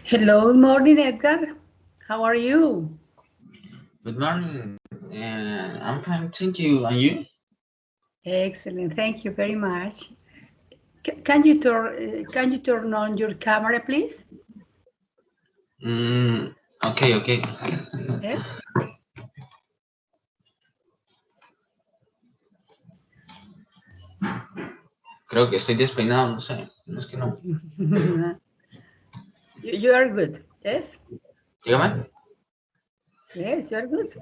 Hello, good morning, Edgar. How are you? Good morning. I'm fine, thank you. And you? Excellent. Thank you very much. Can you turn on your camera, please? Okay, okay. Yes. Creo que estoy despeinado, no sé. No es que no. You are good. Yes. Dígame. Yes, you are good.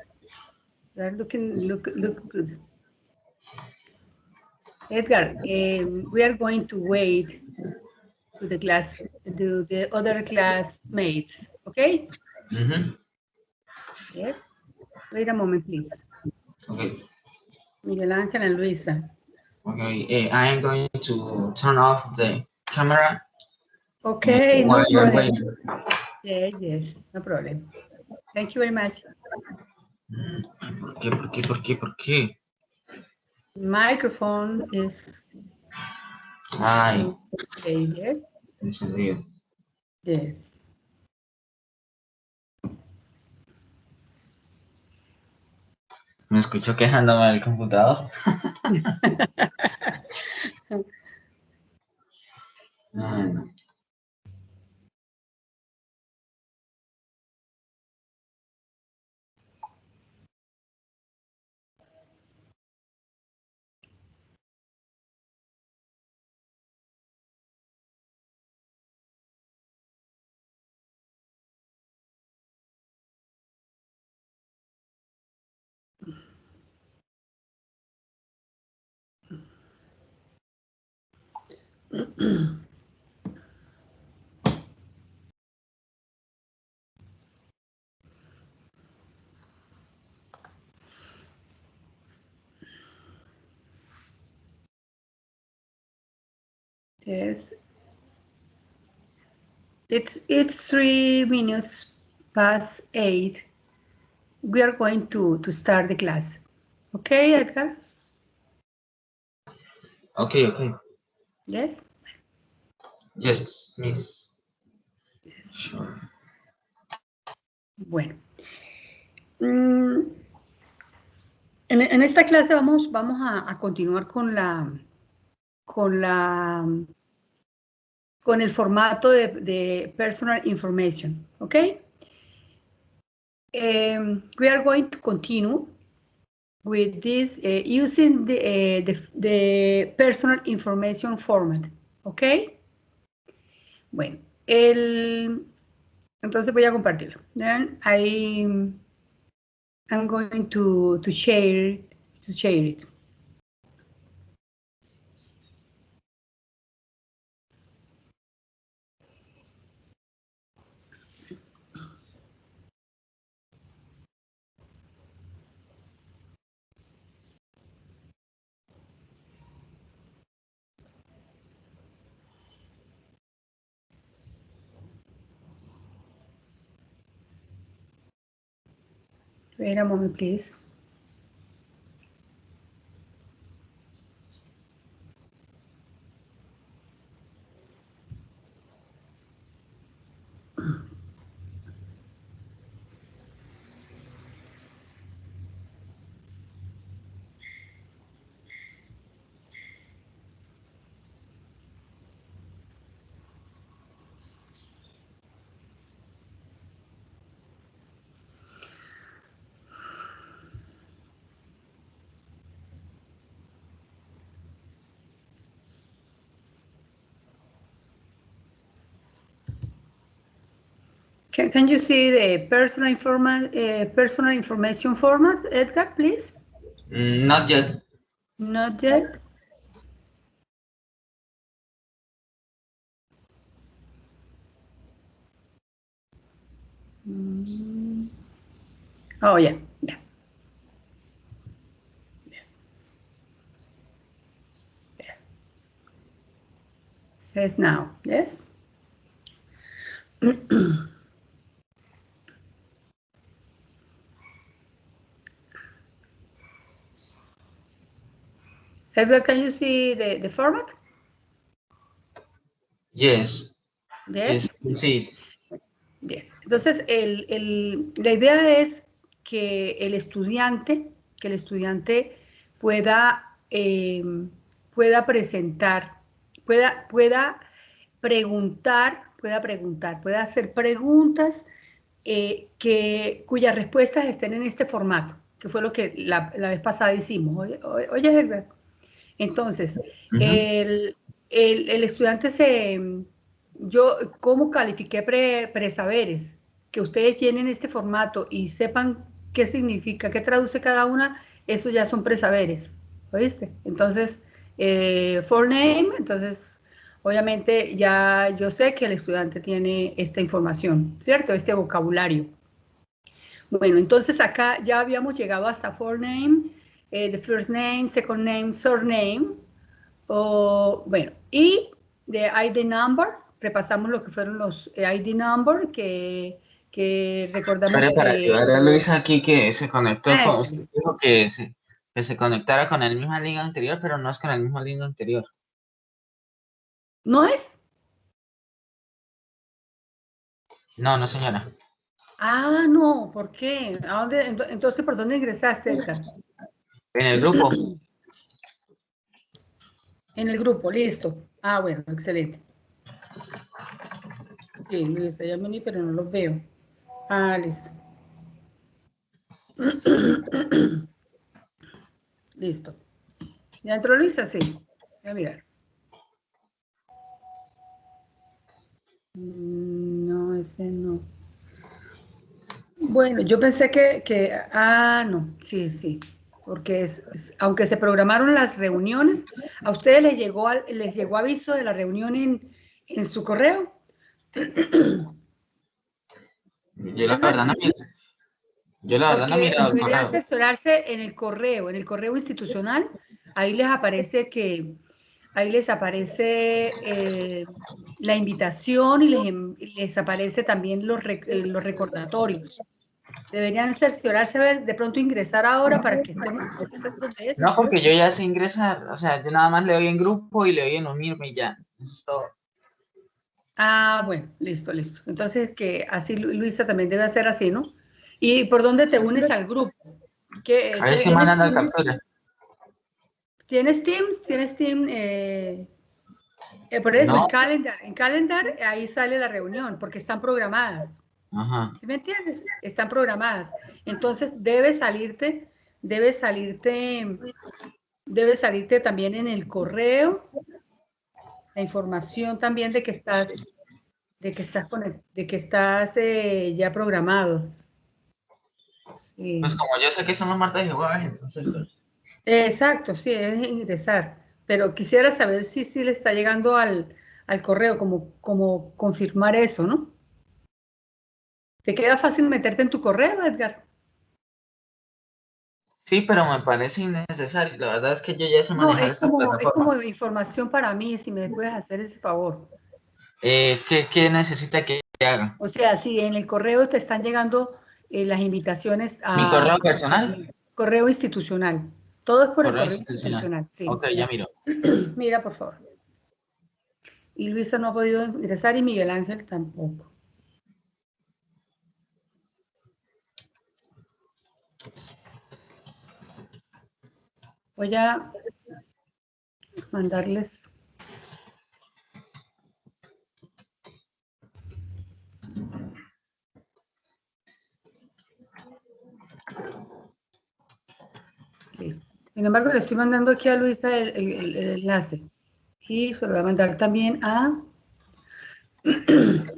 You are look good. Edgar, we are going to wait to the class, to the other classmates. Okay? Mhm. Yes. Wait a moment, please. Okay. Miguel Ángel and Luisa. Okay. I am going to turn off the camera Okay, while no you're problem. waiting. Yes, yes, no problem. Thank you very much. ¿Por qué? ¿Por qué? ¿Por qué? ¿Por qué? Microphone Ay, is okay, yes? encendido. Yes. Me escucho quejándome del computador. Ay, no. Yes. It's 3 minutes past 8. We are going to start the class. Okay, Edgar? Okay, okay. Yes? Yes, miss. Sure. Bueno. En esta clase vamos a continuar con el formato de personal information, ¿ok? We are going to continue with this using the personal information format, ¿ok? Bueno, entonces voy a compartirlo. Then I'm going to share it. Wait a moment, please. Can you see the personal information format, Edgar, please? Not yet. Not yet. Oh, yeah. Yes, now. Yes. Edgar, can you see the format? Yes. Yes. Yes, you see it. Yes. Entonces, la idea es que el estudiante pueda, pueda presentar, pueda preguntar, pueda hacer preguntas cuyas respuestas estén en este formato, que fue lo que la vez pasada hicimos. Oye, Edgar. Entonces, el estudiante yo, ¿cómo califiqué presaberes? Que ustedes tienen este formato y sepan qué significa, qué traduce cada una, eso ya son presaberes, ¿oíste? Entonces, for name, entonces, obviamente ya yo sé que el estudiante tiene esta información, ¿cierto? Este vocabulario. Bueno, entonces acá ya habíamos llegado hasta for name, the first name, second name, surname. Bueno, y de ID number, repasamos lo que fueron los ID number, que recordamos Espera, para que... ayudar a Luisa aquí que se conectó con... sí. Usted dijo que se conectara con el mismo link anterior, pero no es con el mismo link anterior. ¿No es? No, no, señora. Ah, no, ¿por qué? ¿A dónde, entonces, ¿por dónde ingresaste, Edgar? En el grupo. En el grupo, listo. Ah, bueno, excelente. Sí, Luisa, ya vení, pero no los veo. Ah, listo. Listo. ¿Ya entró Luisa? Sí. Voy a mirar. No, ese no. Bueno, yo pensé no, sí, sí, porque aunque se programaron las reuniones, ¿a ustedes les llegó aviso de la reunión en su correo? Yo la verdad no he Porque mirado el debería correo. asesorarse en el correo institucional, ahí les aparece la invitación y les aparece también los recordatorios. Deberían cerciorarse, de pronto ingresar ahora para que estemos donde es. No, porque yo ya sé ingresar. O sea, yo nada más le doy en grupo y le doy en unirme y ya. Eso es todo. Ah, bueno, listo, listo. Entonces, que así Luisa también debe hacer así, ¿no? ¿Y por dónde te unes al grupo? A ver si mandan la captura. ¿Tienes Teams? ¿Tienes Teams? Por eso, No. en Calendar, ahí sale la reunión, porque están programadas. Ajá. ¿Sí me entiendes? Están programadas. Entonces, debe salirte también en el correo la información también de que estás ya programado. Sí. Pues como yo sé que son los martes y jueves, entonces pues. Exacto, sí, es ingresar. Pero quisiera saber si le está llegando al correo, como confirmar eso, ¿no? ¿Te queda fácil meterte en tu correo, Edgar? Sí, pero me parece innecesario. La verdad es que yo ya sé No, manejar esta es plataforma. como información para mí, si me puedes hacer ese favor. ¿Qué necesita que haga? O sea, si en el correo te están llegando las invitaciones ¿Mi correo personal? correo institucional. Todo es por el Correo correo institucional. institucional, sí. Ok, ya miro. Mira, por favor. Y Luisa no ha podido ingresar y Miguel Ángel tampoco. Voy a mandarles. Listo. Sin embargo, le estoy mandando aquí a Luisa el enlace. Y se lo voy a mandar también a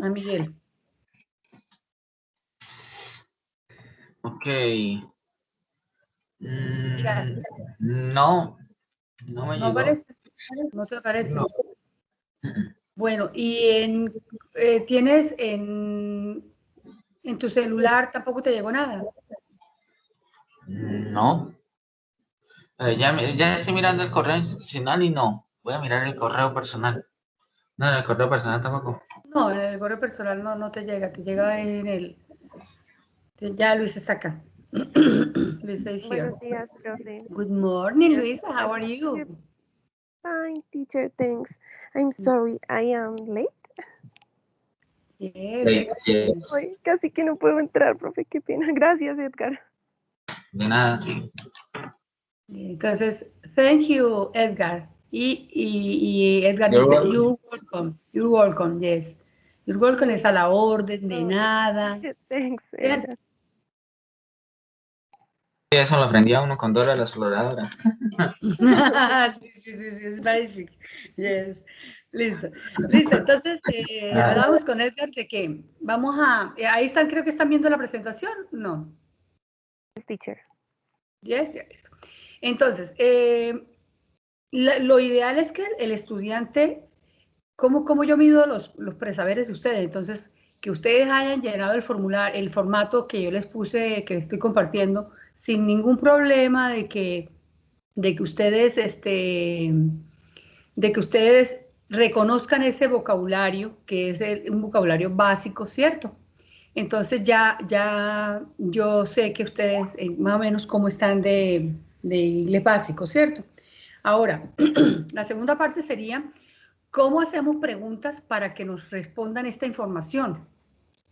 Miguel. Ok. Miraste. No, no me ¿No llegó. aparece? ¿No te aparece? No. Bueno, y tienes en tu celular tampoco te llegó nada. No. Ya estoy mirando el correo institucional y no. Voy a mirar el correo personal. No, en el correo personal tampoco. No, en el correo personal no te llega en el. Ya Luisa está acá. Luisa is here. Buenos días, profe. Good morning, Luisa. How are you? Fine, teacher, thanks. I'm sorry, I am late. Yes. Ay, casi que no puedo entrar, profe, qué pena. Gracias, Edgar. De nada. Entonces, thank you, Edgar. Y Edgar You're dice, welcome. you're welcome. You're welcome, yes. You're welcome es a la orden, de nada. Thanks, ¿Cierto? Edgar. Sí, eso lo aprendía uno con Dora la exploradora. Sí, es basic. Yes. Listo. Listo. Entonces, hablamos con Edgar de que vamos a... ahí están, creo que están viendo la presentación. No. Yes, teacher. Yes, yes. Entonces, lo ideal es que el estudiante, ¿cómo yo mido los presaberes de ustedes? Entonces, que ustedes hayan llenado el formulario, el formato que yo les puse, que les estoy compartiendo, sin ningún problema de que ustedes, de que ustedes reconozcan ese vocabulario, que es un vocabulario básico, ¿cierto? Entonces ya yo sé que ustedes más o menos cómo están de inglés básico, ¿cierto? Ahora, la segunda parte sería, ¿cómo hacemos preguntas para que nos respondan esta información?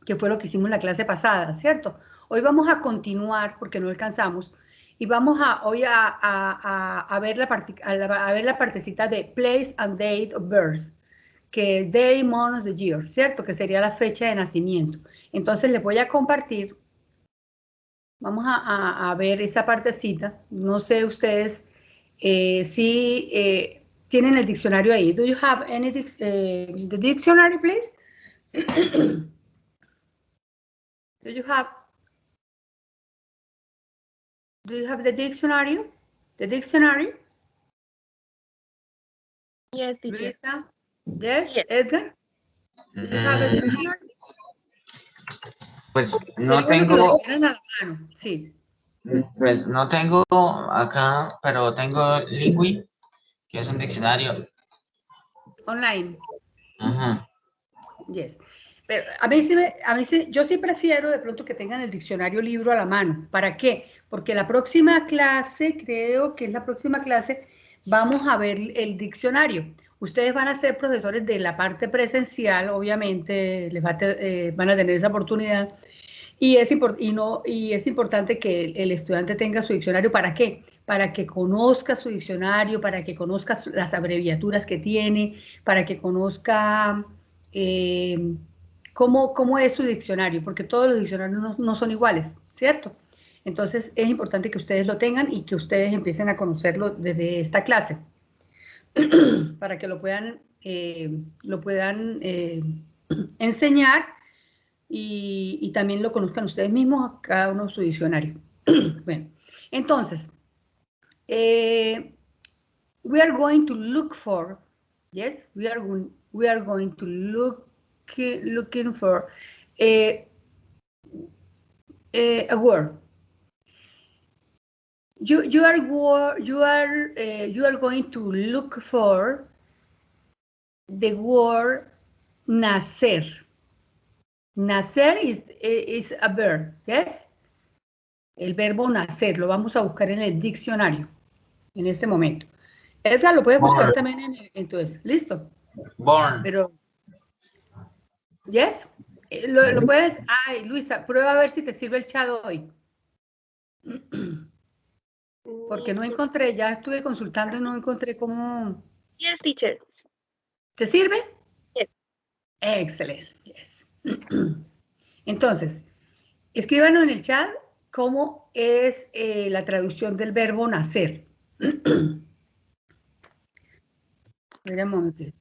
Que fue lo que hicimos en la clase pasada, ¿cierto? Hoy vamos a continuar, porque no alcanzamos, y vamos hoy a ver la partecita de place and date of birth, que es day, month of the year, ¿cierto? Que sería la fecha de nacimiento. Entonces les voy a compartir, vamos a ver esa partecita, no sé ustedes si tienen el diccionario ahí. Do you have any the dictionary, please? Do you have the dictionary? The dictionary? Yes, teacher. Luisa? Yes, Yes. Edgar? Do you have a dictionary? Pues Sería no bueno que lo tengo, tuvieran a la mano, sí. pues no tengo acá, pero tengo Lingui, que es un diccionario. Online. Ajá. Yes. Pero yo sí prefiero de pronto que tengan el diccionario libro a la mano. ¿Para qué? Porque la próxima clase, creo que es la próxima clase, vamos a ver el diccionario. Ustedes van a ser profesores de la parte presencial, obviamente, van a tener esa oportunidad. Y es importante que el estudiante tenga su diccionario. ¿Para qué? Para que conozca su diccionario, para que conozca las abreviaturas que tiene, para que conozca cómo es su diccionario, porque todos los diccionarios no son iguales, ¿cierto? Entonces es importante que ustedes lo tengan y que ustedes empiecen a conocerlo desde esta clase, para que lo puedan enseñar y también lo conozcan ustedes mismos, cada uno su diccionario. Bueno, entonces, we are going to look for, yes, we are going to looking for a word. You are going to look for the word nacer. Nacer is a verb, yes? El verbo nacer, lo vamos a buscar en el diccionario, en este momento. Edgar, lo puedes buscar también entonces, ¿listo? Born. Pero, ¿yes? Lo puedes, ay, Luisa, prueba a ver si te sirve el chat hoy. Porque no encontré, ya estuve consultando y no encontré cómo... Yes, teacher. ¿Te sirve? Yes. Excelente, yes. Entonces, escríbanos en el chat cómo es la traducción del verbo nacer. Mira, Montes.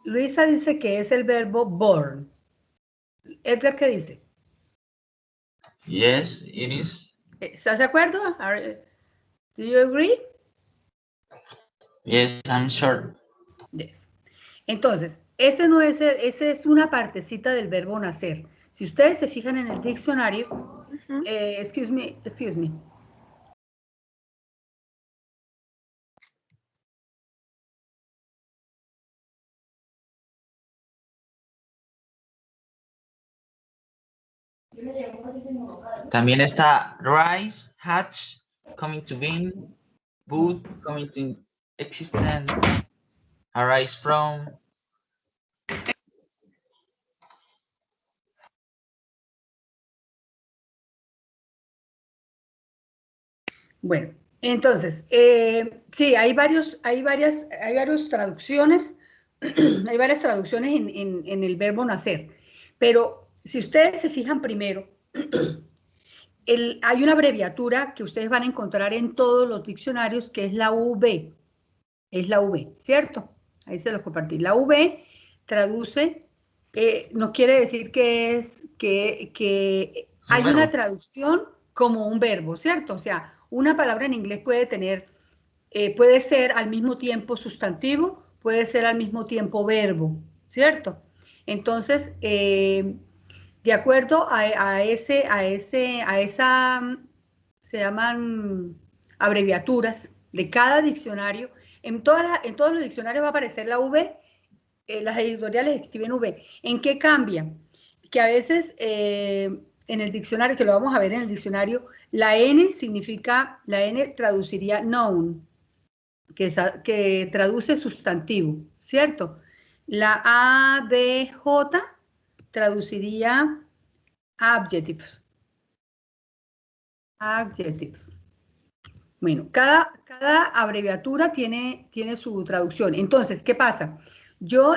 Luisa dice que es el verbo born. Edgar, ¿qué dice? Yes, it is. ¿Estás de acuerdo? Do you agree? Yes, I'm sure. Yes. Entonces, esa es una partecita del verbo nacer. Si ustedes se fijan en el diccionario, excuse me. También está rise, hatch, coming to being, boot, coming to existence, arise from. Bueno, entonces, sí, hay varias traducciones, hay varias traducciones en el verbo nacer, pero si ustedes se fijan primero, hay una abreviatura que ustedes van a encontrar en todos los diccionarios que es la V, ¿cierto? Ahí se los compartí. La V traduce, nos quiere decir que hay una traducción como un verbo, ¿cierto? O sea, una palabra en inglés puede ser al mismo tiempo sustantivo, puede ser al mismo tiempo verbo, ¿cierto? Entonces, de acuerdo a esa, se llaman abreviaturas de cada diccionario, en todos los diccionarios va a aparecer la V, las editoriales escriben V. ¿En qué cambia? Que a veces en el diccionario, que lo vamos a ver en el diccionario, la N traduciría noun, que traduce sustantivo, ¿cierto? La ADJ traduciría adjectives. Bueno, cada abreviatura tiene su traducción. Entonces, ¿qué pasa? Yo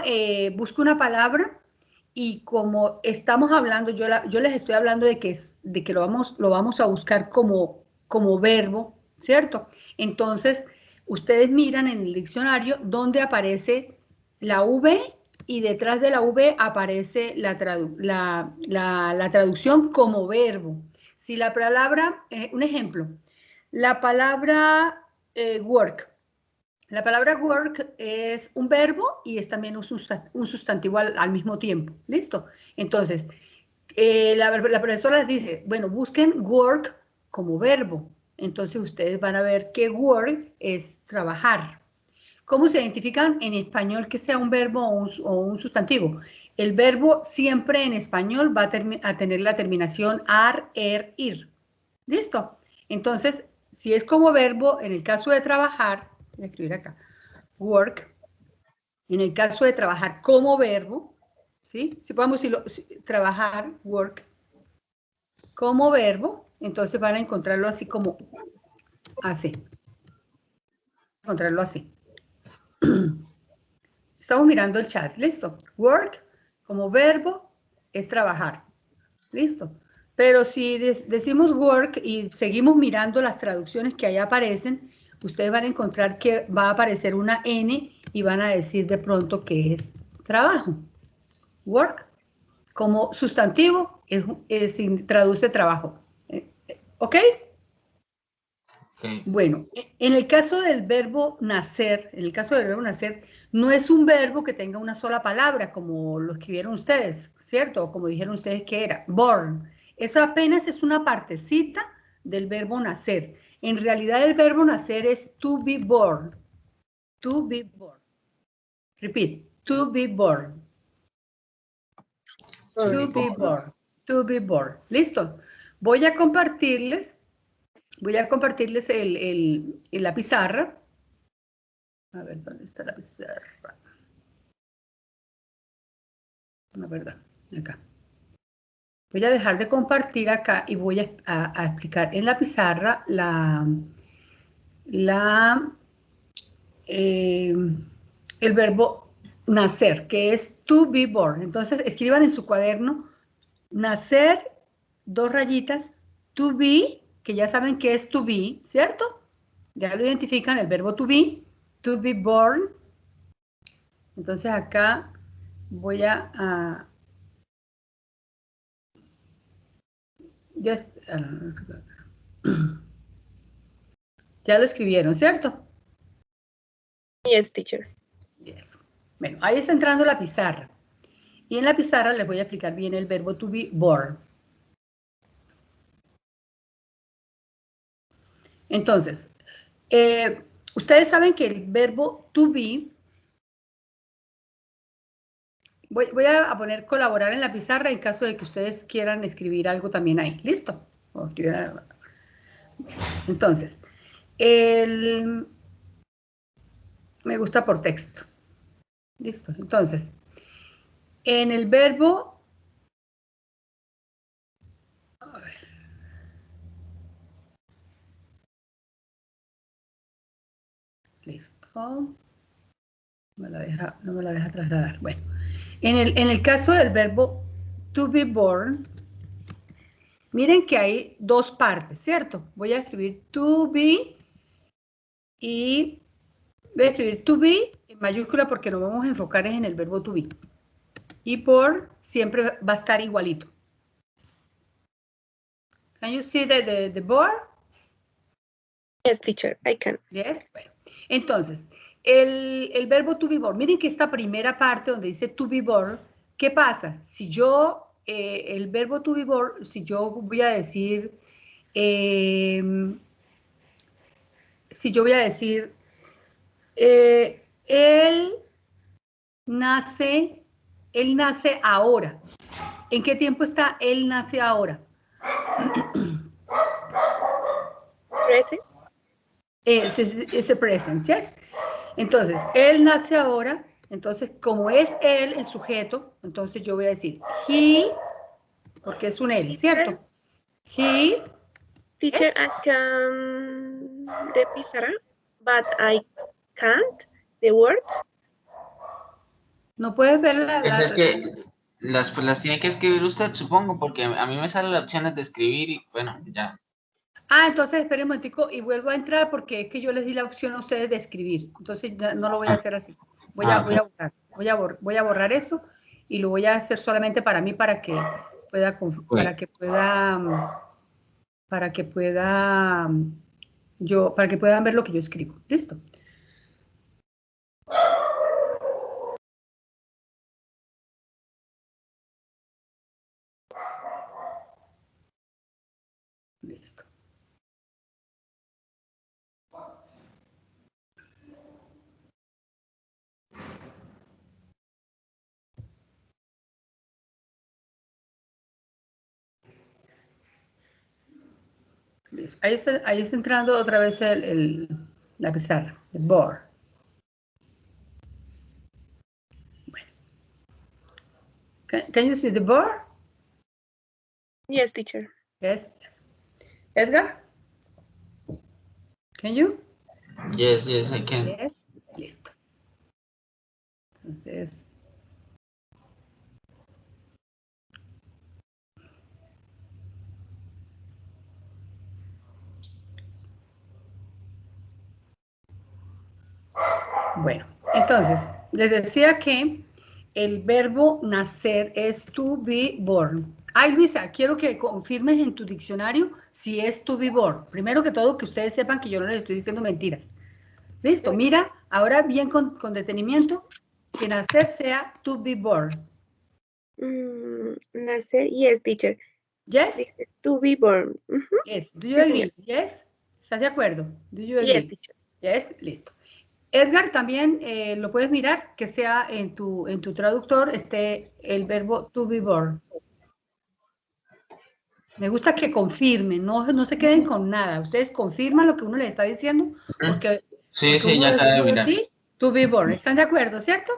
busco una palabra y como estamos hablando, yo les estoy hablando de que lo vamos a buscar como verbo, ¿cierto? Entonces, ustedes miran en el diccionario donde aparece la V y detrás de la V aparece la traducción como verbo. Si la palabra, un ejemplo, la palabra work. La palabra work es un verbo y es también un sustantivo al mismo tiempo. ¿Listo? Entonces, la profesora les dice, bueno, busquen work como verbo. Entonces, ustedes van a ver que work es trabajar. ¿Cómo se identifican en español que sea un verbo o un sustantivo? El verbo siempre en español va a tener la terminación ar, ir. ¿Listo? Entonces, si es como verbo, en el caso de trabajar, voy a escribir acá, work, en el caso de trabajar como verbo, ¿sí? Si podemos decirlo, trabajar, work, como verbo, entonces van a encontrarlo así como así. Encontrarlo así. Estamos mirando el chat, ¿listo? Work como verbo es trabajar, ¿listo? Pero si decimos work y seguimos mirando las traducciones que ahí aparecen, ustedes van a encontrar que va a aparecer una N y van a decir de pronto que es trabajo. Work como sustantivo traduce trabajo. ¿Ok? Okay. Bueno, en el caso del verbo nacer, no es un verbo que tenga una sola palabra, como lo escribieron ustedes, ¿cierto? O como dijeron ustedes que era, born. Esa apenas es una partecita del verbo nacer. En realidad el verbo nacer es to be born. To be born. Repeat, to be born. To be born. To be born. ¿Listo? Voy a compartirles la pizarra. A ver, ¿dónde está la pizarra? La verdad, acá. Voy a dejar de compartir acá y voy a explicar en la pizarra el verbo nacer, que es to be born. Entonces, escriban en su cuaderno, nacer, 2 rayitas, to be, que ya saben que es to be, ¿cierto? Ya lo identifican, el verbo to be born. Entonces acá voy ya lo escribieron, ¿cierto? Yes, teacher. Yes. Bueno, ahí está entrando la pizarra. Y en la pizarra les voy a explicar bien el verbo to be born. Entonces, ustedes saben que el verbo to be, voy a poner colaborar en la pizarra en caso de que ustedes quieran escribir algo también ahí. ¿Listo? Entonces, me gusta por texto. Listo. Entonces, en el verbo, a ver. Listo. No me la deja trasladar. Bueno, en el caso del verbo to be born, miren que hay dos partes, ¿cierto? Voy a escribir to be y voy a escribir to be en mayúscula porque nos vamos a enfocar en el verbo to be. Y por siempre va a estar igualito. Can you see the board? Yes, teacher, I can. Yes. Bueno, entonces, el verbo to be born. Miren que esta primera parte donde dice to be born, ¿qué pasa? Si yo, el verbo to be born, si yo voy a decir, él nace ahora. ¿En qué tiempo está él nace ahora? Present. Ese present, yes. Entonces, él nace ahora, entonces, como es él, el sujeto, entonces yo voy a decir he, porque es un él, ¿cierto? He. Teacher, Yes. I can the pizarra, but I can't the words. No puedes ver Es que las tiene que escribir usted, supongo, porque a mí me salen las opciones de escribir y bueno, ya. Ah, entonces esperen un momentico y vuelvo a entrar porque es que yo les di la opción a ustedes de escribir. Entonces ya no lo voy a hacer así. Voy a borrar eso y lo voy a hacer solamente para mí para que pueda ver lo que yo escribo. ¿Listo? Listo. Listo. Ahí está entrando otra vez la pizarra, el board. Bueno. Can you see the board? Yes, teacher. Yes. Edgar? Can you? Yes, I can. Yes. Listo. Entonces, bueno, entonces, les decía que el verbo nacer es to be born. Ay, Luisa, quiero que confirmes en tu diccionario si es to be born. Primero que todo, que ustedes sepan que yo no les estoy diciendo mentiras. Listo, mira, ahora bien con detenimiento, que nacer sea to be born. Nacer, yes, teacher. Yes? Dice to be born. Yes. Do you Sí, agree? Yes? ¿Estás de acuerdo? Do you agree? Yes, teacher. Yes, listo. Edgar, también lo puedes mirar, que sea en tu traductor esté el verbo to be born. Me gusta que confirmen, no se queden con nada. Ustedes confirman lo que uno les está diciendo, porque Sí, uno ya acabé de decimos mirar. así, to be born. ¿Están de acuerdo, cierto?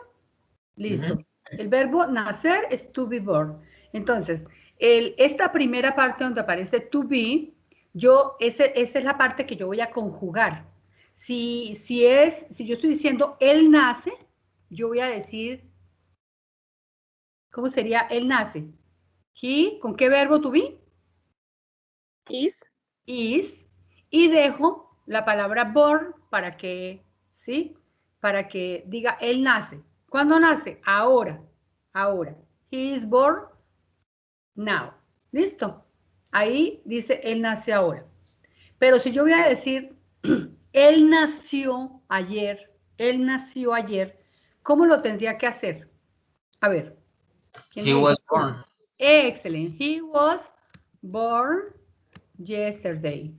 Listo. El verbo nacer es to be born. Entonces, esta primera parte donde aparece to be, esa es la parte que yo voy a conjugar. Si yo estoy diciendo él nace, yo voy a decir, ¿cómo sería él nace? He, ¿con qué verbo to be? Is. Y dejo la palabra born para que, ¿sí? Para que diga él nace. ¿Cuándo nace? Ahora. He is born now. ¿Listo? Ahí dice él nace ahora. Pero si yo voy a decir él nació ayer, ¿cómo lo tendría que hacer? A ver. ¿Quién He dijo? was born. Excellent. He was born yesterday.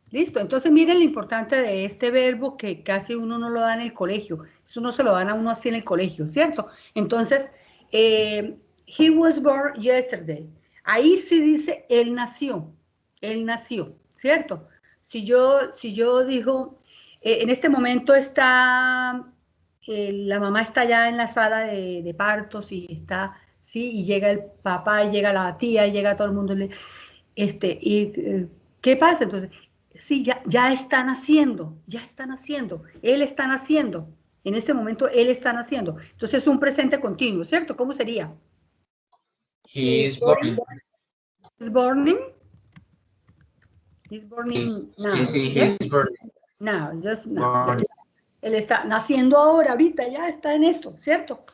Listo. Entonces, miren lo importante de este verbo que casi uno no lo da en el colegio. Eso no se lo dan a uno así en el colegio, ¿cierto? Entonces, he was born yesterday. Ahí sí dice él nació, ¿cierto? Si yo digo, en este momento está, la mamá está ya en la sala de partos y está, sí, y llega el papá, y llega la tía, y llega todo el mundo, ¿qué pasa? Entonces, sí, ya están haciendo, él está naciendo, en este momento él está naciendo. Entonces es un presente continuo, ¿cierto? ¿Cómo sería? He is born. He's born now. Sí, he Yes? is born. Now, just now. Born. Él está naciendo ahora, ahorita, ya está en esto, ¿cierto?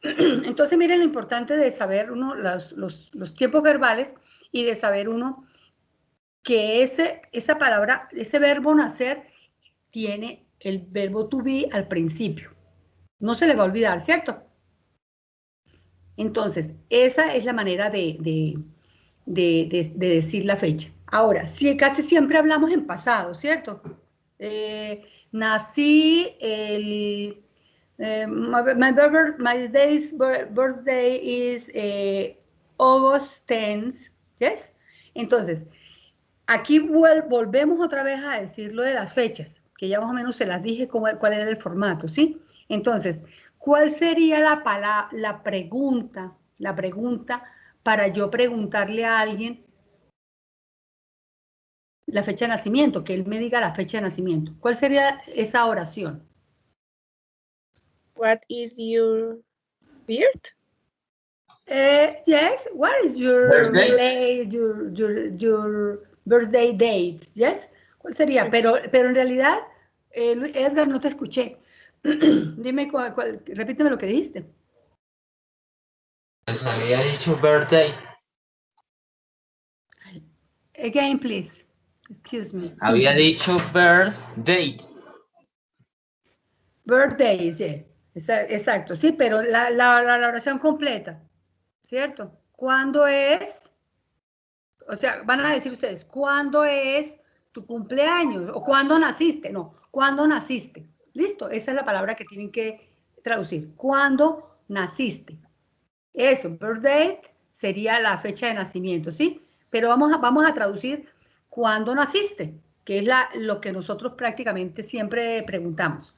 Entonces, miren lo importante de saber uno los tiempos verbales y de saber uno que esa palabra, ese verbo nacer, tiene el verbo to be al principio. No se le va a olvidar, ¿cierto? Entonces, esa es la manera de decir la fecha. Ahora, sí, casi siempre hablamos en pasado, ¿cierto? Nací my day's birthday is August 10th, ¿yes? Entonces, aquí volvemos otra vez a decir lo de las fechas, que ya más o menos se las dije cuál era el formato, ¿sí? Entonces, ¿cuál sería la pregunta para yo preguntarle a alguien la fecha de nacimiento, que él me diga la fecha de nacimiento? ¿Cuál sería esa oración? What is your birth? Yes, what is your Birthday. your birthday date? Yes, ¿cuál sería? Pero en realidad, Edgar, no te escuché. Dime repíteme lo que dijiste. Pues había dicho birthday. Again, please. Excuse me. Había dicho birth date. Birthday, sí. Exacto, sí, pero la oración completa, ¿cierto? ¿Cuándo es? O sea, van a decir ustedes, ¿cuándo es tu cumpleaños? ¿O cuándo naciste? No, ¿cuándo naciste? Listo, esa es la palabra que tienen que traducir. ¿Cuándo naciste? Eso, birth date sería la fecha de nacimiento, ¿sí? Pero vamos a traducir ¿cuándo naciste? Que es lo que nosotros prácticamente siempre preguntamos.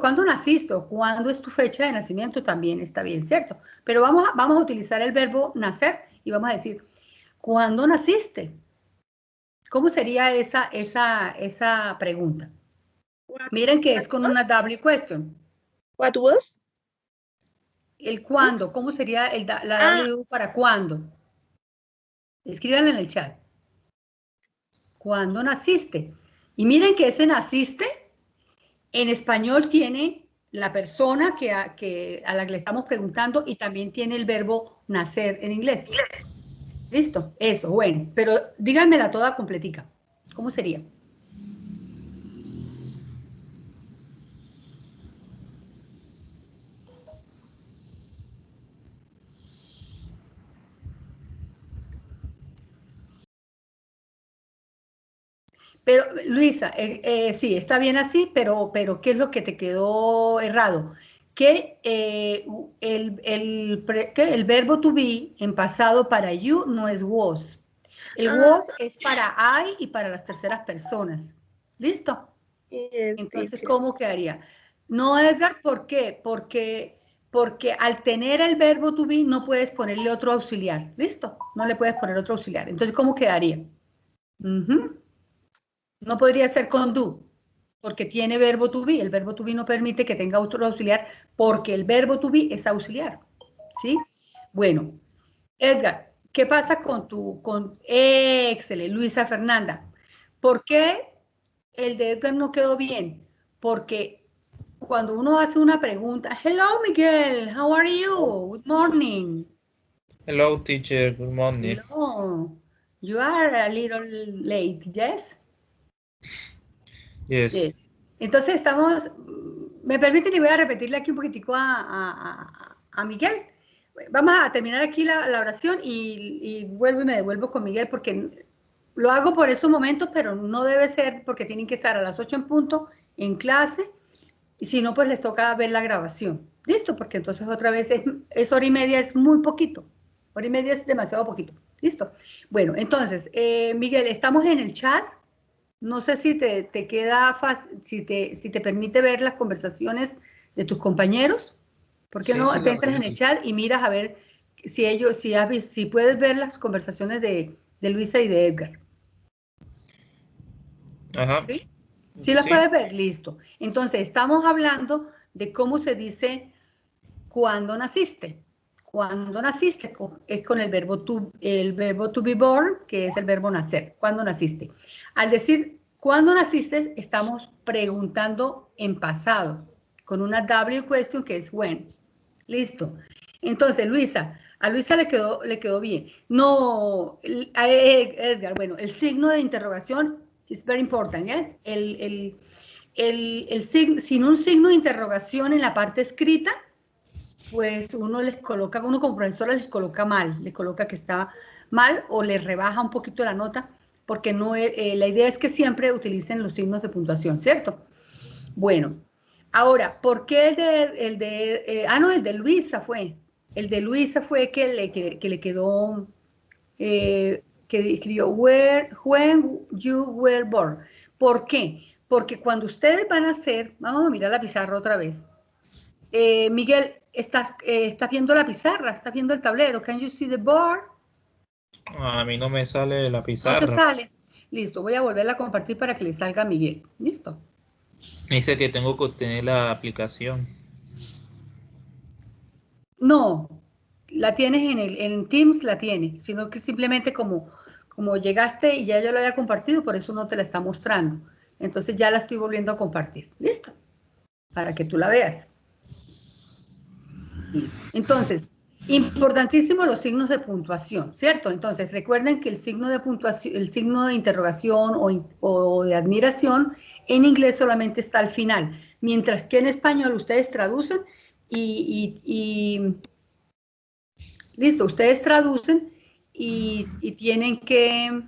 ¿Cuándo naciste o cuándo es tu fecha de nacimiento? También está bien, ¿cierto? Pero vamos a utilizar el verbo nacer y vamos a decir, ¿cuándo naciste? ¿Cómo sería esa pregunta? Miren que es con una W question. What was? El cuándo, ¿cómo sería la W para cuándo? Escríbanlo en el chat. ¿Cuándo naciste? Y miren que ese naciste en español tiene la persona a la que le estamos preguntando y también tiene el verbo nacer en inglés. ¿Listo? Eso, bueno. Pero díganmela toda completica. ¿Cómo sería? Pero, Luisa, sí, está bien así, pero ¿qué es lo que te quedó errado? Que el verbo to be en pasado para you no es was. El was es para I y para las terceras personas. ¿Listo? Yes, Entonces, teacher. ¿cómo quedaría? No, Edgar, ¿por qué? Porque al tener el verbo to be no puedes ponerle otro auxiliar. ¿Listo? No le puedes poner otro auxiliar. Entonces, ¿cómo quedaría? No podría ser con do, porque tiene verbo to be. El verbo to be no permite que tenga otro auxiliar, porque el verbo to be es auxiliar. ¿Sí? Bueno, Edgar, ¿qué pasa excelente, Luisa Fernanda? ¿Por qué el de Edgar no quedó bien? Porque cuando uno hace una pregunta, hello Miguel, how are you? Good morning. Hello, teacher. Good morning. Hello. You are a little late, yes? Yes. Entonces me permiten y voy a repetirle aquí un poquitico a Miguel. vamos a terminar aquí la oración y vuelvo y me devuelvo con Miguel porque lo hago por esos momentos, pero no debe ser porque tienen que estar a las 8 en punto en clase y si no, pues les toca ver la grabación. ¿Listo? Porque entonces otra vez es hora y media, es muy poquito. Hora y media es demasiado poquito. ¿Listo? Bueno, entonces, Miguel, estamos en el chat. No sé si te queda fácil, si te permite ver las conversaciones de tus compañeros. ¿Por qué Sí, no sí, te la entras en el veo. chat y miras a ver si puedes ver las conversaciones de Luisa y de Edgar? Ajá. ¿Sí? ¿Sí las Sí. puedes ver? Listo. Entonces, estamos hablando de cómo se dice cuando naciste. Cuando naciste es con el verbo to be born, que es el verbo nacer. ¿Cuándo naciste? Al decir cuándo naciste, estamos preguntando en pasado, con una W question que es when. Listo. Entonces, Luisa, a Luisa le quedó bien. No, a Edgar, bueno, el signo de interrogación es very important, ¿yes? Sin un signo de interrogación en la parte escrita, pues uno como profesora les coloca mal, les coloca que está mal o les rebaja un poquito la nota, porque no la idea es que siempre utilicen los signos de puntuación, ¿cierto? Bueno, ahora, ¿por qué el de Luisa fue? El de Luisa fue que le quedó, que escribió, when you were born. ¿Por qué? Porque cuando ustedes van a hacer, vamos a mirar la pizarra otra vez. Miguel, estás viendo la pizarra, estás viendo el tablero. Can you see the board? A mí no me sale la No te pizarra. sale. Listo, voy a volverla a compartir para que le salga a Miguel. Listo. Dice que tengo que obtener la aplicación. No, la tienes en Teams, la tienes, sino que simplemente como llegaste y ya yo la había compartido, por eso no te la está mostrando. Entonces ya la estoy volviendo a compartir. ¿Listo? Para que tú la veas. Listo. Entonces, importantísimo los signos de puntuación, ¿cierto? Entonces, recuerden que el signo de puntuación, el signo de interrogación o de admiración en inglés solamente está al final, mientras que en español ustedes traducen y listo, ustedes traducen y tienen que,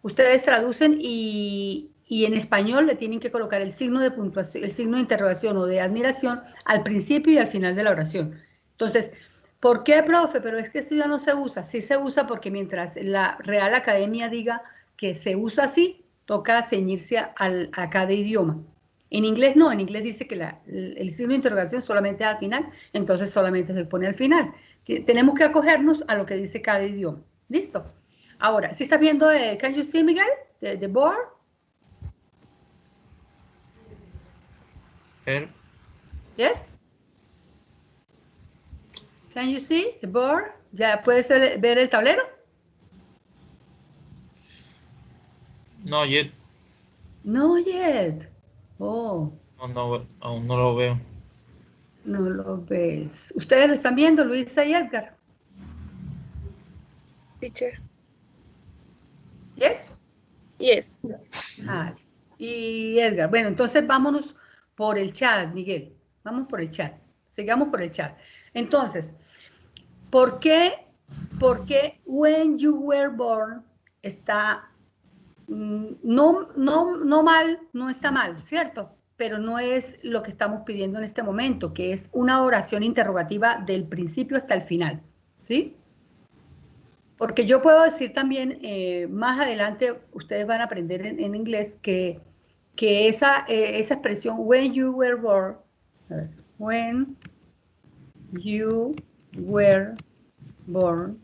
ustedes traducen y en español le tienen que colocar el signo de puntuación, el signo de interrogación o de admiración al principio y al final de la oración. Entonces, ¿por qué, profe? Pero es que esto ya no se usa. Sí se usa porque mientras la Real Academia diga que se usa así, toca ceñirse a cada idioma. En inglés no, en inglés dice que el signo de interrogación solamente es al final, entonces solamente se pone al final. Tenemos que acogernos a lo que dice cada idioma. ¿Listo? Ahora, ¿sí estás viendo, can you see, Miguel, the board? ¿Eh? Yes? Can you see the board? ¿Ya puedes ver el tablero? No, yet. No yet. Oh, No, aún no lo veo. no lo ves. ¿Ustedes lo están viendo, Luisa y Edgar? Teacher. Yes? Yes. Ah, y Edgar. Bueno, entonces vámonos por el chat, Miguel. Vamos por el chat. Sigamos por el chat. Entonces, ¿por qué when you were born está no mal, no está mal, ¿cierto? Pero no es lo que estamos pidiendo en este momento, que es una oración interrogativa del principio hasta el final, ¿sí? Porque yo puedo decir también, más adelante ustedes van a aprender en inglés que esa expresión, when you were born, when you were born,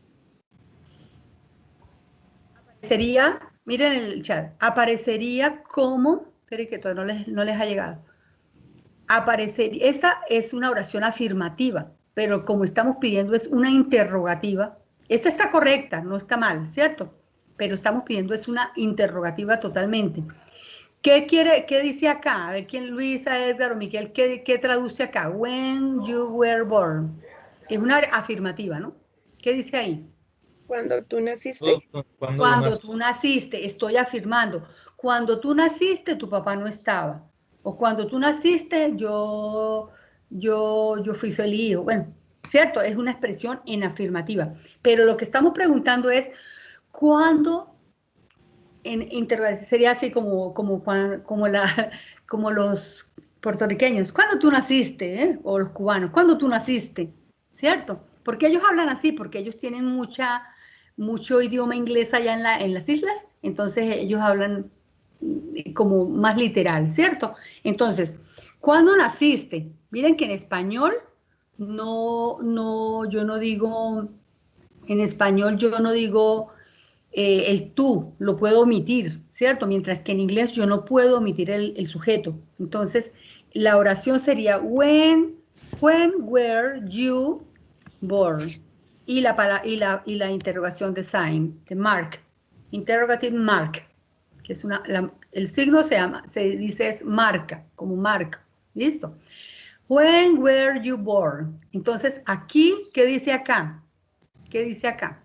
sería, miren el chat, aparecería como, esperen que todavía no les ha llegado, aparecería, esta es una oración afirmativa, pero como estamos pidiendo es una interrogativa, esta está correcta, no está mal, ¿cierto? Pero estamos pidiendo es una interrogativa totalmente. ¿Qué dice acá? A ver, ¿quién, Luisa, Edgar o Miguel, qué traduce acá? When you were born. Es una afirmativa, ¿no? ¿Qué dice ahí? Cuando tú naciste. Cuando tú naciste, estoy afirmando. Cuando tú naciste, tu papá no estaba. O cuando tú naciste, yo fui feliz. Bueno, ¿cierto? Es una expresión en afirmativa. Pero lo que estamos preguntando es, ¿cuándo? En interrogación sería así como los puertorriqueños. ¿Cuándo tú naciste? O los cubanos. ¿Cuándo tú naciste? ¿Cierto? Porque ellos hablan así, porque ellos tienen mucho idioma inglés allá en las islas, entonces ellos hablan como más literal, ¿cierto? Entonces, ¿cuándo naciste? Miren que en español yo no digo, en español yo no digo el tú, lo puedo omitir, ¿cierto? Mientras que en inglés yo no puedo omitir el sujeto. Entonces, la oración sería when were you born? Y la interrogación de sign, de mark, interrogative mark, que es el signo se dice es marca, como marca, ¿listo? When were you born? Entonces, aquí, ¿qué dice acá? ¿Qué dice acá?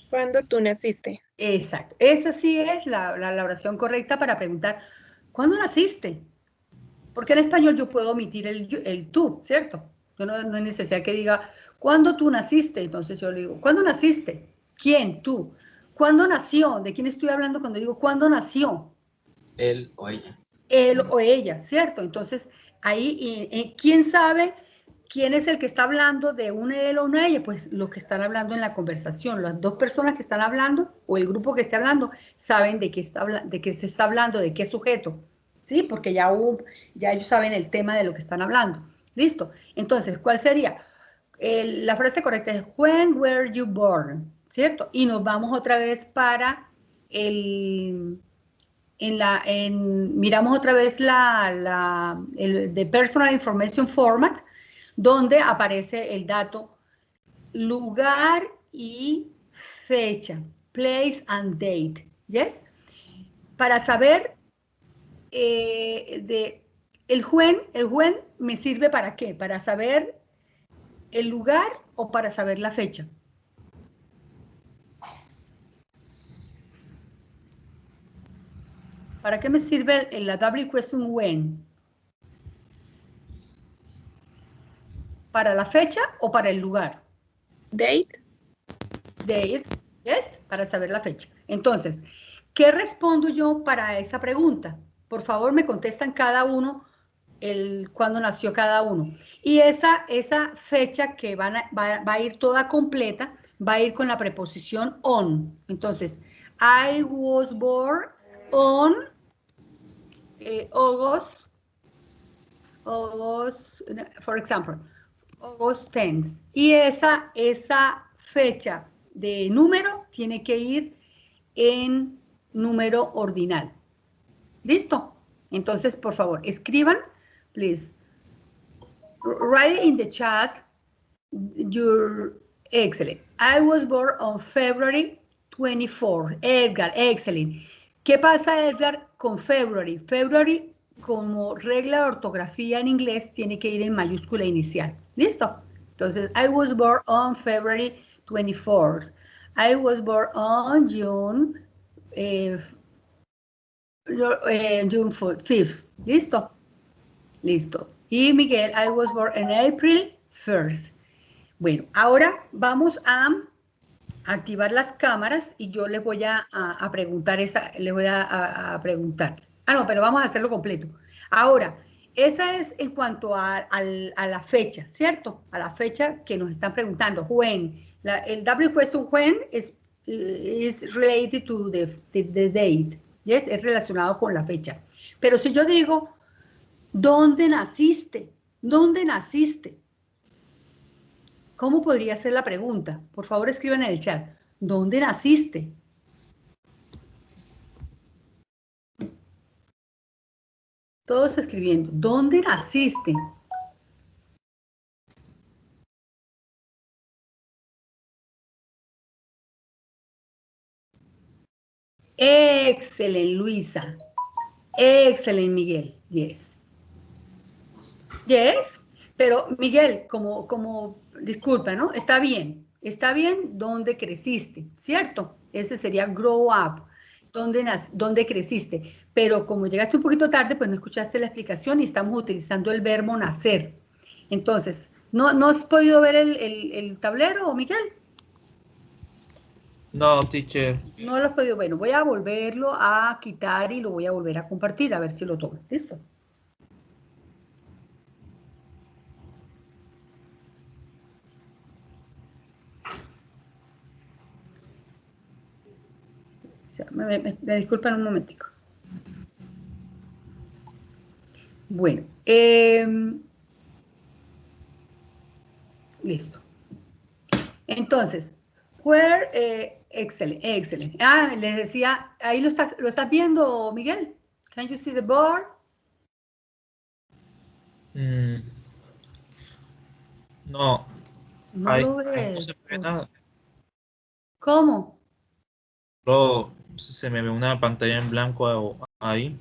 ¿Cuándo tú naciste? Exacto. Esa sí es la oración correcta para preguntar, ¿cuándo naciste? Porque en español yo puedo omitir el tú, ¿cierto? Yo no hay necesidad que diga, ¿cuándo tú naciste? Entonces yo le digo, ¿cuándo naciste? ¿Quién? Tú. ¿Cuándo nació? ¿De quién estoy hablando cuando digo, ¿cuándo nació? Él o ella. Él o ella, ¿cierto? Entonces, ahí, ¿quién sabe quién es el que está hablando de un él o una ella? Pues los que están hablando en la conversación, las dos personas que están hablando o el grupo que está hablando saben de qué se está hablando, de qué sujeto, ¿sí? Porque ya ellos saben el tema de lo que están hablando. ¿Listo? Entonces, ¿cuál sería? La frase correcta es, when were you born? ¿Cierto? Y nos vamos otra vez para miramos otra vez el de Personal Information Format, donde aparece el dato lugar y fecha, place and date, ¿yes? Para saber el when me sirve para qué, para saber el lugar o para saber la fecha. ¿Para qué me sirve la W question when? ¿Para la fecha o para el lugar? Date. Date, yes, para saber la fecha. Entonces, ¿qué respondo yo para esa pregunta? Por favor, me contestan cada uno cuándo nació cada uno. Y esa fecha que va a ir toda completa, va a ir con la preposición on. Entonces, I was born on August, for example, August 10th. Y esa fecha de número tiene que ir en número ordinal. ¿Listo? Entonces, por favor, escriban, please. Write in the chat your excellent. I was born on February 24. Edgar, excellent. ¿Qué pasa, Edgar, con February? February, como regla de ortografía en inglés, tiene que ir en mayúscula inicial. ¿Listo? Entonces, I was born on February 24th. I was born on June 5th. ¿Listo? Listo. Y Miguel, I was born on April 1st. Bueno, ahora vamos a activar las cámaras y yo les voy a preguntar preguntar. Ah, no, pero vamos a hacerlo completo. Ahora, esa es en cuanto a la fecha, ¿cierto? A la fecha que nos están preguntando. When. El W question when is related to the date. Yes, es relacionado con la fecha. Pero si yo digo, ¿dónde naciste? ¿Dónde naciste? ¿Cómo podría ser la pregunta? Por favor, escriban en el chat. ¿Dónde naciste? Todos escribiendo. ¿Dónde naciste? Excelente, Luisa. Excelente, Miguel. Yes. Yes. Pero, Miguel, disculpa, ¿no? Está bien. Está bien dónde creciste, ¿cierto? Ese sería grow up. dónde creciste. Pero como llegaste un poquito tarde, pues no escuchaste la explicación y estamos utilizando el verbo nacer. Entonces, ¿no has podido ver el tablero, Miguel? No, teacher. No lo has podido. Bueno, voy a volverlo a quitar y lo voy a volver a compartir, a ver si lo tomo. ¿Listo? Me disculpan un momentico. Bueno, listo. Entonces, excelente. Ah, les decía, ahí lo estás viendo, Miguel. Can you see the board? No. No Ahí lo no ves. se ve nada. ¿Cómo? Solo se me ve una pantalla en blanco ahí.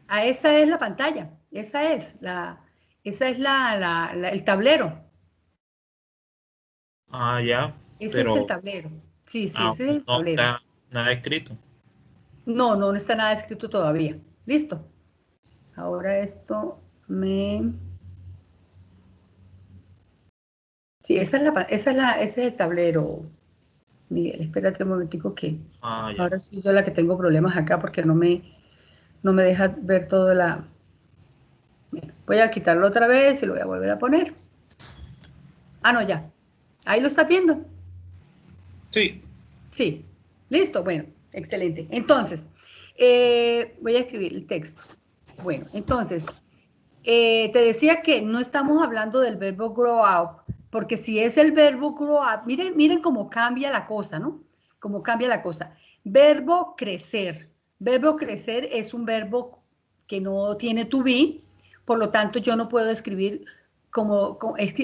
Ah, esa es la pantalla. Esa es el tablero. Ah, ya. Ese es el Pero tablero. Sí, ese es el no tablero. está nada escrito. No está nada escrito todavía. Listo. Ahora esto Sí, ese es el tablero, Miguel. Espérate un momentico que Ah, ya. ahora sí yo la que tengo problemas acá porque no me deja ver toda la... Mira, voy a quitarlo otra vez y lo voy a volver a poner. Ah, no, ya. Ahí lo está viendo. Sí. Sí. Listo, bueno, excelente. Entonces, voy a escribir el texto. Bueno, entonces, te decía que no estamos hablando del verbo grow up, porque si es el verbo grow up, miren cómo cambia la cosa, ¿no? Cómo cambia la cosa. Verbo crecer. Verbo crecer es un verbo que no tiene to be, por lo tanto yo no puedo escribir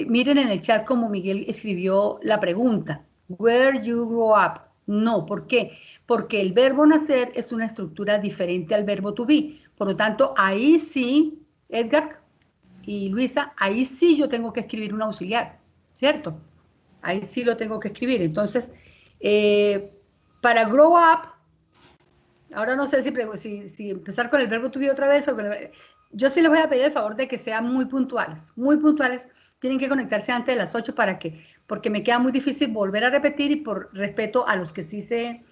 miren en el chat como Miguel escribió la pregunta. Where you grow up. No, ¿por qué? Porque el verbo nacer es una estructura diferente al verbo to be. Por lo tanto, ahí sí, Edgar y Luisa, ahí sí yo tengo que escribir un auxiliar, ¿cierto? Ahí sí lo tengo que escribir. Entonces, para grow up, ahora no sé si empezar con el verbo to be otra vez. Yo sí les voy a pedir el favor de que sean muy puntuales. Muy puntuales. Tienen que conectarse antes de las 8 porque me queda muy difícil volver a repetir y por respeto a los que sí se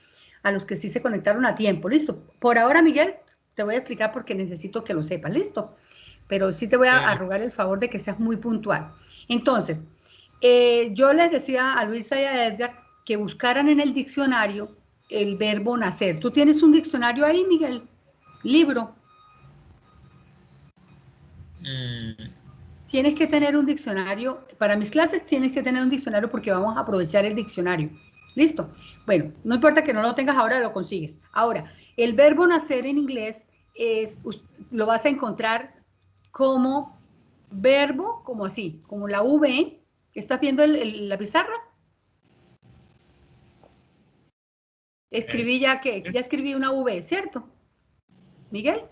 conectaron a tiempo. ¿Listo? Por ahora, Miguel, te voy a explicar porque necesito que lo sepas. ¿Listo? Pero sí te voy a rogar el favor de que seas muy puntual. Entonces, yo les decía a Luisa y a Edgar que buscaran en el diccionario el verbo nacer. ¿Tú tienes un diccionario ahí, Miguel? Libro. Tienes que tener un diccionario. Para mis clases tienes que tener un diccionario porque vamos a aprovechar el diccionario. ¿Listo? Bueno, no importa que no lo tengas ahora, lo consigues. Ahora, el verbo nacer en inglés lo vas a encontrar como verbo, como así, como la V. ¿Estás viendo la pizarra? Escribí ya escribí una V, ¿cierto? Miguel.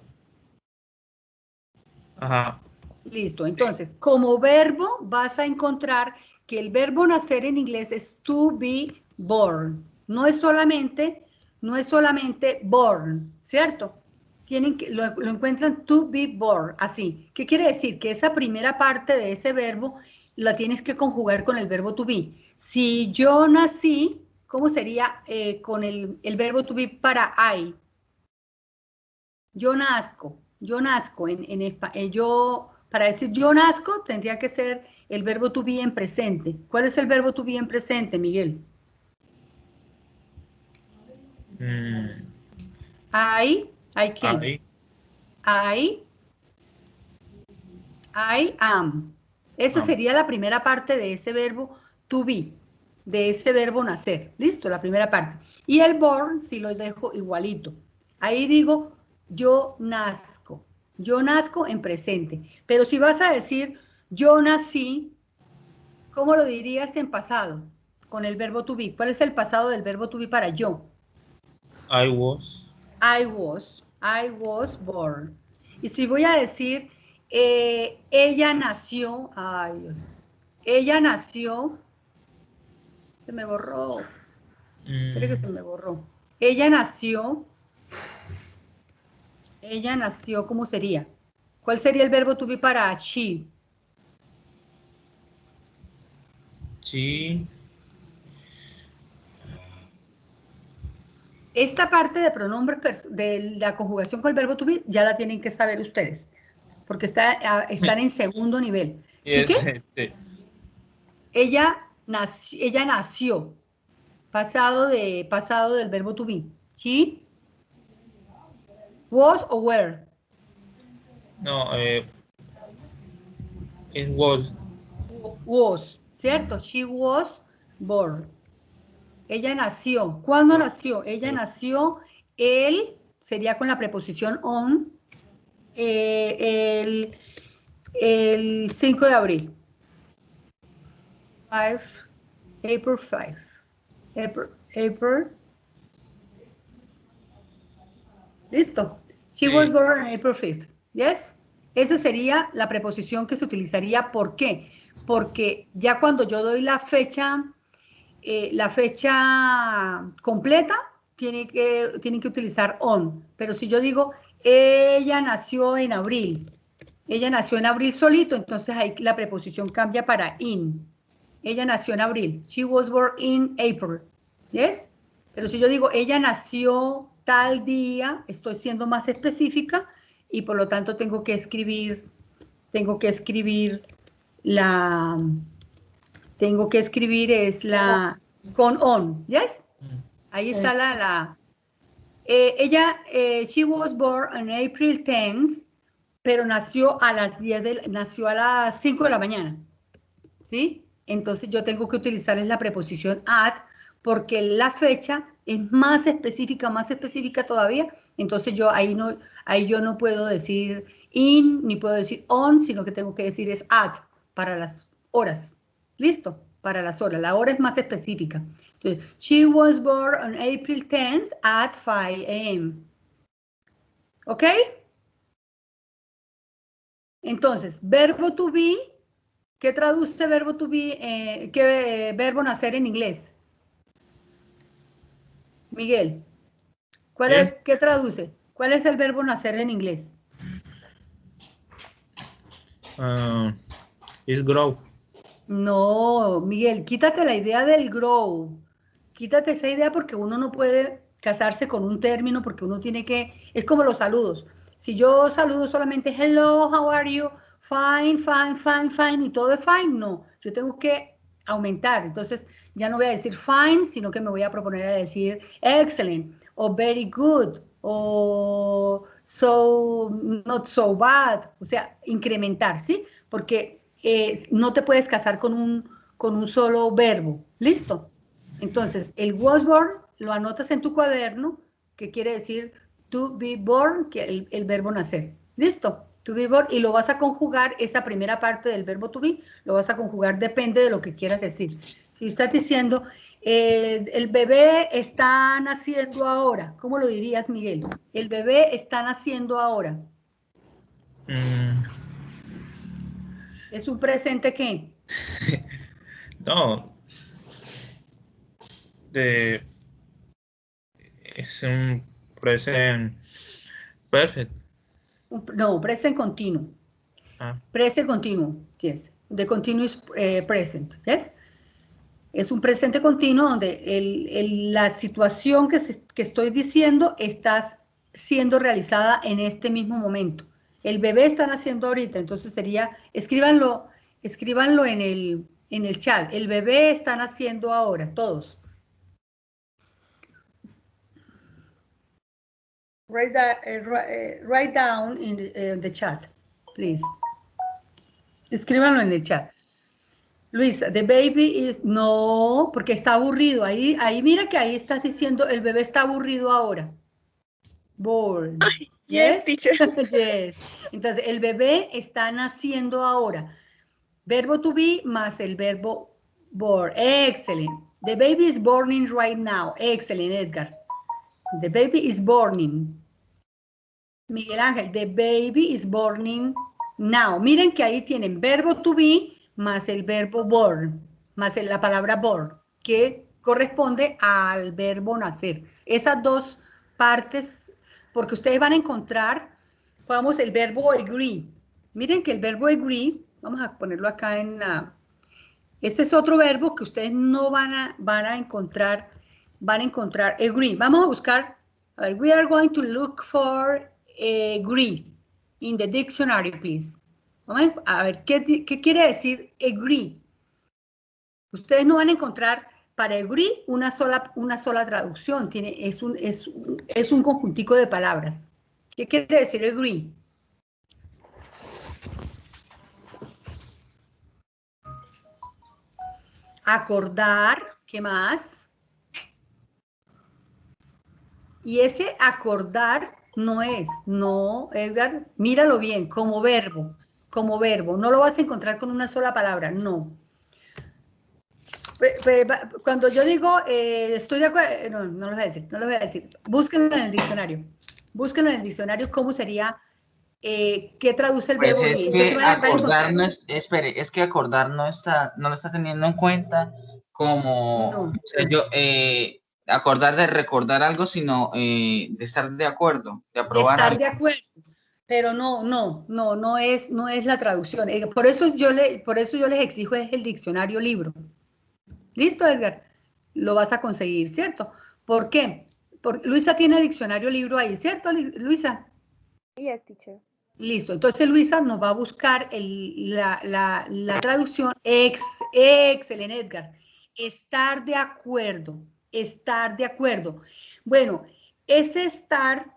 Ajá. Listo, entonces, como verbo vas a encontrar que el verbo nacer en inglés es to be born. No es solamente born, ¿cierto? Lo encuentran to be born, así. ¿Qué quiere decir? Que esa primera parte de ese verbo la tienes que conjugar con el verbo to be. Si yo nací, ¿cómo sería con el verbo to be para I? Yo nazco, para decir yo nazco tendría que ser el verbo to be en presente. ¿Cuál es el verbo to be en presente, Miguel? ¿I quién? I am. Esa sería la primera parte de ese verbo to be, de ese verbo nacer. ¿Listo? La primera parte. Y el born, si lo dejo igualito. Ahí digo, yo nazco. Yo nazco en presente. Pero si vas a decir, yo nací, ¿cómo lo dirías en pasado? Con el verbo to be. ¿Cuál es el pasado del verbo to be para yo? I was. I was born. Y si voy a decir, ella nació, ay Dios, ella nació, se me borró, espere que se me borró. Ella nació Ella nació, ¿cómo sería? ¿Cuál sería el verbo to be para she? She. Esta parte de pronombres, de la conjugación con el verbo to be, ya la tienen que saber ustedes, porque están en segundo nivel. ¿Sí qué? Ella nació, pasado del verbo to be. She was o were. No, it was. Was, ¿cierto? She was born. Ella nació. ¿Cuándo nació? Ella nació sería con la preposición on, el 5 de abril. April 5. April. Listo. She was born on April 5th. Yes. Esa sería la preposición que se utilizaría. ¿Por qué? Porque ya cuando yo doy la fecha completa, tienen que utilizar on. Pero si yo digo, ella nació en abril solito, entonces ahí la preposición cambia para in. Ella nació en abril. She was born in April. ¿Yes? Pero si yo digo, ella nació tal día, estoy siendo más específica y por lo tanto tengo que escribir con on, ¿yes? Ahí está she was born on April 10th, pero nació a las 5 de la mañana, ¿sí? Entonces yo tengo que utilizar la preposición at, porque la fecha es más específica todavía, entonces ahí yo no puedo decir in, ni puedo decir on, sino que tengo que decir es at, para las horas, ¿listo? Para las horas, la hora es más específica. Entonces, she was born on April 10th at 5 a.m. ¿Ok? Entonces, verbo to be, ¿qué traduce verbo to be? ¿Qué verbo nacer en inglés? Miguel, ¿qué traduce? ¿Cuál es el verbo nacer en inglés? Is grow. No, Miguel, quítate la idea del grow. Quítate esa idea porque uno no puede casarse con un término porque uno tiene que... Es como los saludos. Si yo saludo solamente hello, how are you? Fine, fine, fine, fine y todo es fine, no. Yo tengo que aumentar. Entonces ya no voy a decir fine, sino que me voy a proponer a decir excellent o very good o so, not so bad. O sea, incrementar, ¿sí? Porque no te puedes casar con un solo verbo. ¿Listo? Entonces, el was born lo anotas en tu cuaderno, que quiere decir to be born, que el verbo nacer. ¿Listo? To be born, y lo vas a conjugar, esa primera parte del verbo to be, lo vas a conjugar, depende de lo que quieras decir. Si estás diciendo, el bebé está naciendo ahora, ¿cómo lo dirías, Miguel? El bebé está naciendo ahora. ¿Es un presente qué? No. Es un present perfect. No, present continuo. Present continuo, yes. The continuous present, yes. Es un presente continuo donde la situación que estoy diciendo está siendo realizada en este mismo momento. El bebé está naciendo ahorita, entonces sería, escríbanlo en el chat. El bebé está naciendo ahora, todos. Write down in the chat, please. Escríbanlo en el chat. Luisa, the baby is... No, porque está aburrido. Ahí mira que ahí estás diciendo, el bebé está aburrido ahora. Born. Yes, teacher. Yes. Entonces, el bebé está naciendo ahora. Verbo to be más el verbo born. Excellent. The baby is born right now. Excellent, Edgar. The baby is born. Miguel Ángel, the baby is born now. Miren que ahí tienen verbo to be más el verbo born, más la palabra born, que corresponde al verbo nacer. Esas dos partes, porque ustedes van a encontrar Pongamos el verbo agree. Miren que el verbo agree, vamos a ponerlo acá en la... Este es otro verbo que ustedes no van a encontrar agree. Vamos a buscar, a ver, we are going to look for agree in the dictionary, please. Vamos a ver, ¿qué quiere decir agree? Ustedes no van a encontrar para agree una sola traducción, es un conjuntico de palabras. ¿Qué quiere decir agree? Acordar, ¿qué más? Y ese acordar no, Edgar, míralo bien, como verbo, no lo vas a encontrar con una sola palabra, no. Cuando yo digo estoy de acuerdo, no lo voy a decir, búsquenlo en el diccionario cómo sería, qué traduce el Pues verbo es agree. Entonces que van a acordar encontrar, no es, espere, es que acordar no lo está teniendo en cuenta como, no. o sea, acordar de recordar algo, sino de estar de acuerdo, de De aprobar estar algo. de acuerdo, pero no es la traducción. Por eso yo les exijo es el diccionario libro. ¿Listo, Edgar? Lo vas a conseguir, ¿cierto? ¿Por qué? Porque Luisa tiene diccionario libro ahí, ¿cierto, Luisa? Yes, teacher. Listo. Entonces Luisa nos va a buscar la traducción. Excelente, Edgar. Estar de acuerdo. Estar de acuerdo. Bueno, ese estar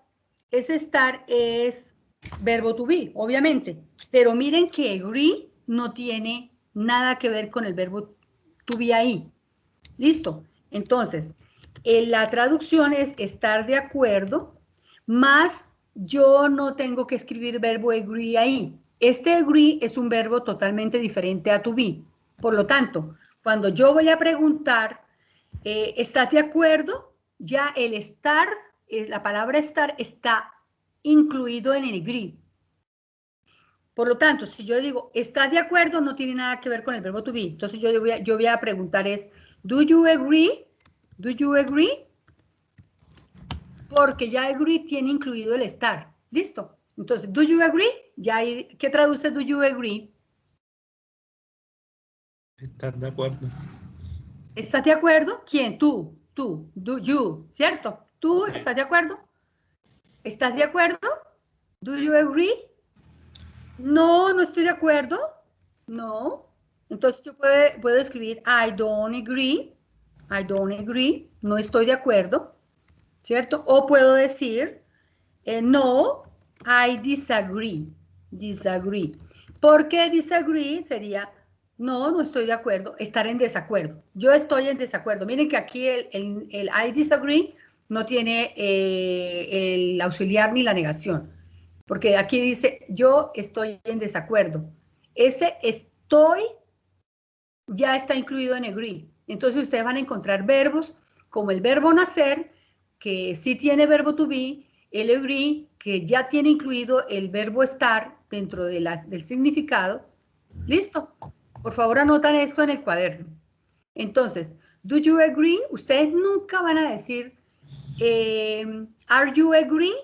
es verbo to be, obviamente. Pero miren que agree no tiene nada que ver con el verbo to be ahí. ¿Listo? Entonces, la traducción es estar de acuerdo, más yo no tengo que escribir verbo agree ahí. Este agree es un verbo totalmente diferente a to be. Por lo tanto, cuando yo voy a preguntar, ¿estás de acuerdo? Ya el estar, la palabra estar está incluido en el agree. Por lo tanto, si yo digo, ¿estás de acuerdo? No tiene nada que ver con el verbo to be. Entonces yo voy a preguntar es, ¿do you agree? ¿Do you agree? Porque ya agree tiene incluido el estar. ¿Listo? Entonces, ¿do you agree? Ya hay, ¿qué traduce do you agree? Estar de acuerdo. ¿Estás de acuerdo? ¿Quién? Tú, do you, ¿cierto? ¿Tú estás de acuerdo? ¿Estás de acuerdo? ¿Do you agree? No, no estoy de acuerdo. No. Entonces yo puedo escribir I don't agree. I don't agree. No estoy de acuerdo. ¿Cierto? O puedo decir no, I disagree. Disagree. ¿Por qué disagree? Sería no estoy de acuerdo. Estar en desacuerdo. Yo estoy en desacuerdo. Miren que aquí el I disagree no tiene el auxiliar ni la negación. Porque aquí dice, yo estoy en desacuerdo. Ese estoy ya está incluido en agree. Entonces ustedes van a encontrar verbos como el verbo nacer, que sí tiene verbo to be, el agree, que ya tiene incluido el verbo estar dentro del significado. ¿Listo? Por favor anotan esto en el cuaderno. Entonces, do you agree? Ustedes nunca van a decir, are you agree?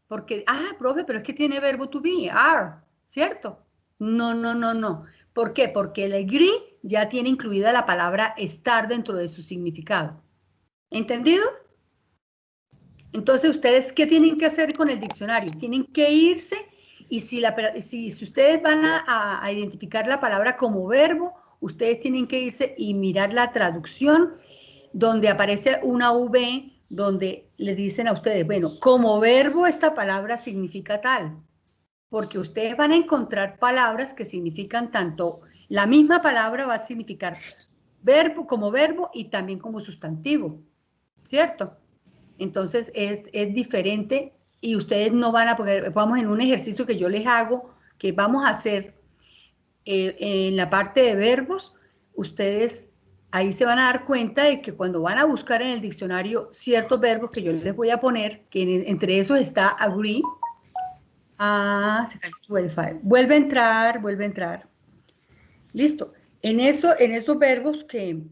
Porque, profe, pero es que tiene verbo to be, are, ¿cierto? No. ¿Por qué? Porque el agree ya tiene incluida la palabra estar dentro de su significado. ¿Entendido? Entonces, ¿ustedes qué tienen que hacer con el diccionario? Tienen que irse y si ustedes van a identificar la palabra como verbo, ustedes tienen que irse y mirar la traducción donde aparece una V, donde le dicen a ustedes, bueno, como verbo esta palabra significa tal, porque ustedes van a encontrar palabras que significan tanto, la misma palabra va a significar verbo como verbo y también como sustantivo, ¿cierto? Entonces es diferente y ustedes no van a poder, vamos en un ejercicio que yo les hago, que vamos a hacer en la parte de verbos, ustedes ahí se van a dar cuenta de que cuando van a buscar en el diccionario ciertos verbos que yo les voy a poner, que entre esos está agree. Se cayó su Wi-Fi. Vuelve a entrar. Listo. En esos verbos que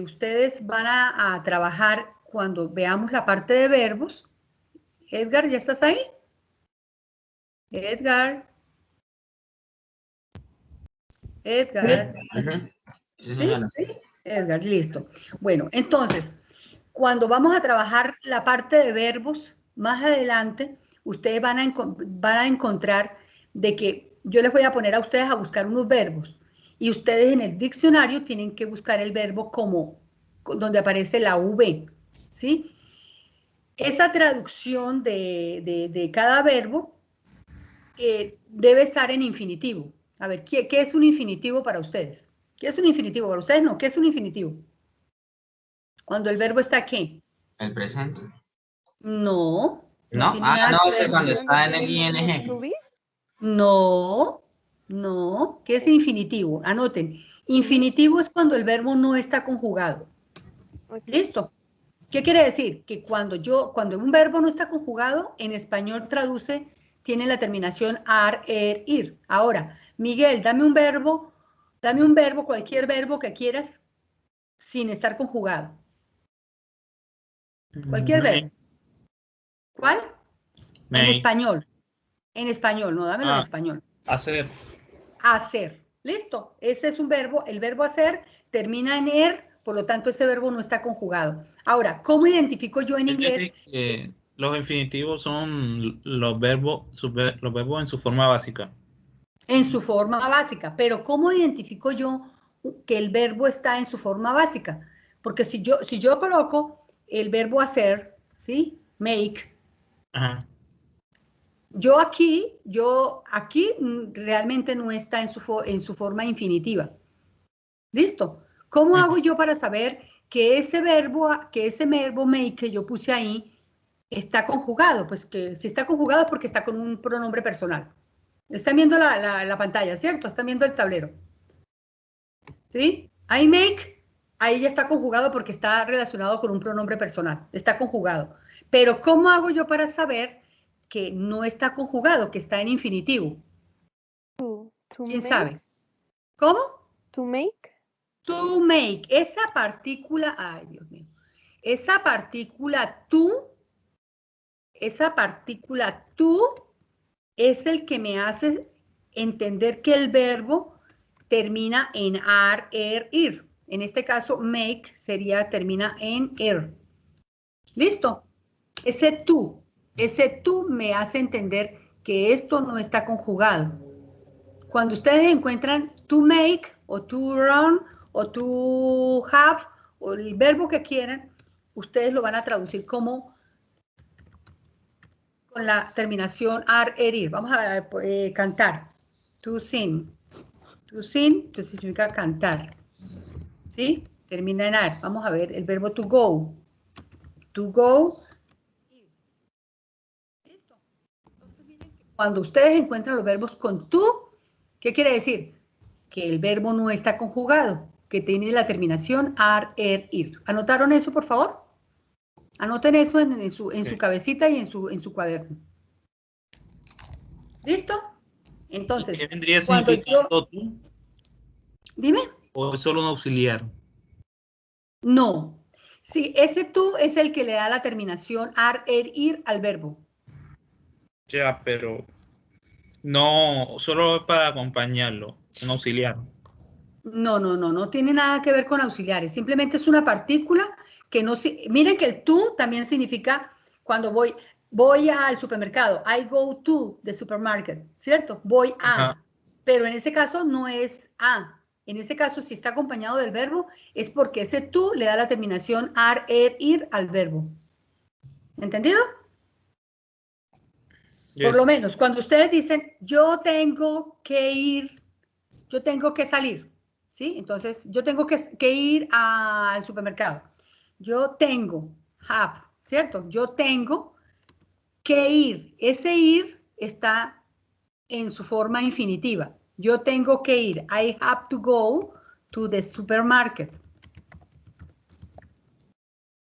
ustedes van a trabajar cuando veamos la parte de verbos, Edgar, ¿ya estás ahí? Edgar. Edgar. Sí, señora. ¿Sí? Edgar, listo. Bueno, entonces, cuando vamos a trabajar la parte de verbos, más adelante, ustedes van a encontrar de que yo les voy a poner a ustedes a buscar unos verbos y ustedes en el diccionario tienen que buscar el verbo como donde aparece la V, ¿sí? Esa traducción de cada verbo debe estar en infinitivo. A ver, ¿qué es un infinitivo para ustedes? ¿Qué es un infinitivo? Para ustedes no, ¿qué es un infinitivo? Cuando el verbo está ¿qué? El presente. No, no ¿No? tiene Ah, nada no, que ese ver. cuando está en el ¿Tenemos ING. to be? No, no. ¿Qué es infinitivo? Anoten. Infinitivo es cuando el verbo no está conjugado. Ok. ¿Listo? ¿Qué quiere decir? Que cuando un verbo no está conjugado, en español tiene la terminación ar, er, ir. Ahora, Miguel, dame un verbo, cualquier verbo que quieras, sin estar conjugado. Cualquier verbo. Make. ¿Cuál? En Make. español, no, dámelo en español. Hacer. Hacer. Listo. Ese es un verbo. El verbo hacer termina en er, por lo tanto ese verbo no está conjugado. Ahora, ¿cómo identifico yo en Es inglés? decir, que los infinitivos son los verbos en su forma básica. En su forma básica. Pero ¿cómo identifico yo que el verbo está en su forma básica? Porque si yo coloco el verbo hacer, ¿sí? Make. Ajá. Yo aquí realmente no está en su forma infinitiva. ¿Listo? ¿Cómo hago yo para saber que ese verbo make que yo puse ahí está conjugado? Pues que si está conjugado es porque está con un pronombre personal. Están viendo la pantalla, ¿cierto? Están viendo el tablero. ¿Sí? I make, ahí ya está conjugado porque está relacionado con un pronombre personal. Está conjugado. Pero ¿cómo hago yo para saber que no está conjugado, que está en infinitivo? ¿Quién make, sabe? ¿Cómo? To make. To make. Esa partícula, ay Dios mío, esa partícula tú es el que me hace entender que el verbo termina en ar, er, ir. En este caso, make termina en er. ¿Listo? Ese tú me hace entender que esto no está conjugado. Cuando ustedes encuentran to make o to run o to have o el verbo que quieran, ustedes lo van a traducir como con la terminación ar, er, ir. Vamos a cantar. To sing. To sing, esto significa cantar. ¿Sí? Termina en ar. Vamos a ver el verbo to go. To go. Listo. Entonces, miren que cuando ustedes encuentran los verbos con to, ¿qué quiere decir? Que el verbo no está conjugado, que tiene la terminación ar, er, ir. ¿Anotaron eso, por favor? Anoten eso en su cabecita y en su cuaderno. ¿Listo? Entonces, ¿Qué vendría cuando significando tú? Dime. ¿O es solo un auxiliar? No. Sí, ese tú es el que le da la terminación ar, er, ir al verbo. Ya, pero no, solo es para acompañarlo, un auxiliar. No tiene nada que ver con auxiliares, simplemente es una partícula que no... Miren que el to también significa cuando voy al supermercado, I go to the supermarket, ¿cierto? Voy a, Ajá. pero en ese caso no es a. En ese caso, si está acompañado del verbo, es porque ese to le da la terminación ar, er, ir al verbo. ¿Entendido? Yes. Por lo menos, cuando ustedes dicen, yo tengo que ir, yo tengo que salir, ¿sí? Entonces, yo tengo que ir al supermercado. Yo tengo, have, ¿cierto? Yo tengo que ir. Ese ir está en su forma infinitiva. Yo tengo que ir. I have to go to the supermarket.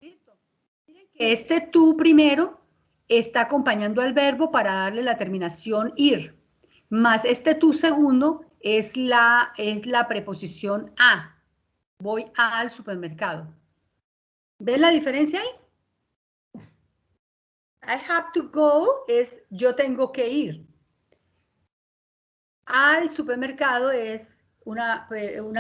¿Listo? Miren que este tú primero está acompañando al verbo para darle la terminación ir. Más este tú segundo es la preposición a. Voy al supermercado. ¿Ven la diferencia ahí? I have to go es yo tengo que ir. Al supermercado es una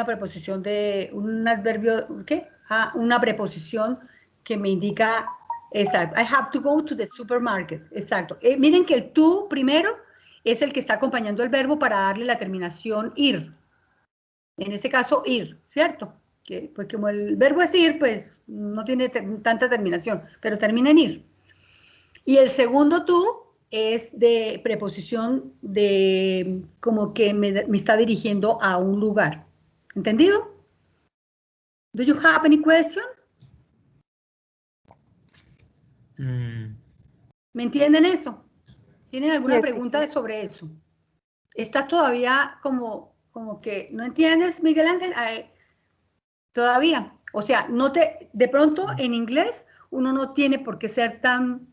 preposición de un adverbio, ¿qué? Una preposición que me indica, exacto, I have to go to the supermarket, exacto. Miren que el to primero es el que está acompañando el verbo para darle la terminación ir. En este caso, ir, ¿cierto? Pues como el verbo es ir, pues no tiene tanta terminación, pero termina en ir. Y el segundo to es de preposición de como que me está dirigiendo a un lugar. ¿Entendido? Do you have any question? ¿Me entienden eso? ¿Tienen alguna pregunta sobre eso? ¿Estás todavía como que no entiendes, Miguel Ángel? Todavía. O sea, de pronto en inglés uno no tiene por qué ser tan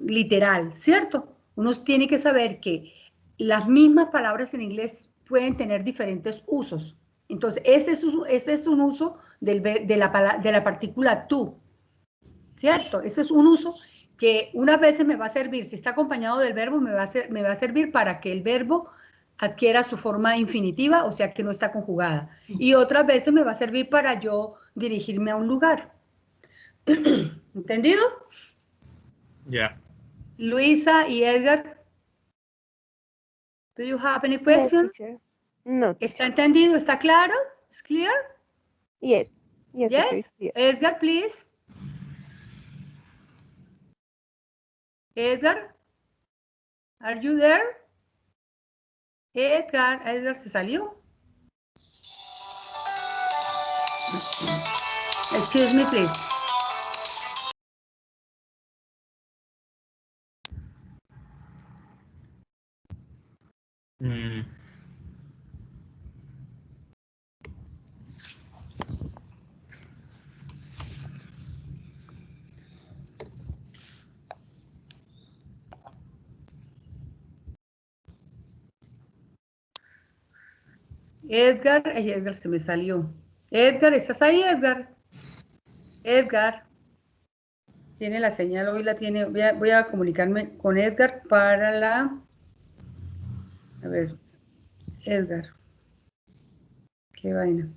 literal, ¿cierto? Uno tiene que saber que las mismas palabras en inglés pueden tener diferentes usos. Entonces, este es un uso de la partícula to, ¿cierto? Ese es un uso que unas veces me va a servir, si está acompañado del verbo, me va a servir para que el verbo adquiera su forma infinitiva, o sea que no está conjugada. Y otras veces me va a servir para yo dirigirme a un lugar. ¿Entendido? Ya. Luisa y Edgar, do you have any question? No. ¿Está entendido? ¿Está claro? ¿Es clear? Yes. Yes. Yes. Yes. Edgar, please. Edgar, are you there? Edgar se salió. Excuse me, please. Edgar se me salió. Edgar, ¿estás ahí, Edgar? Edgar. Tiene la señal, hoy la tiene. Voy a comunicarme con Edgar para la... A ver, Edgar. Qué vaina.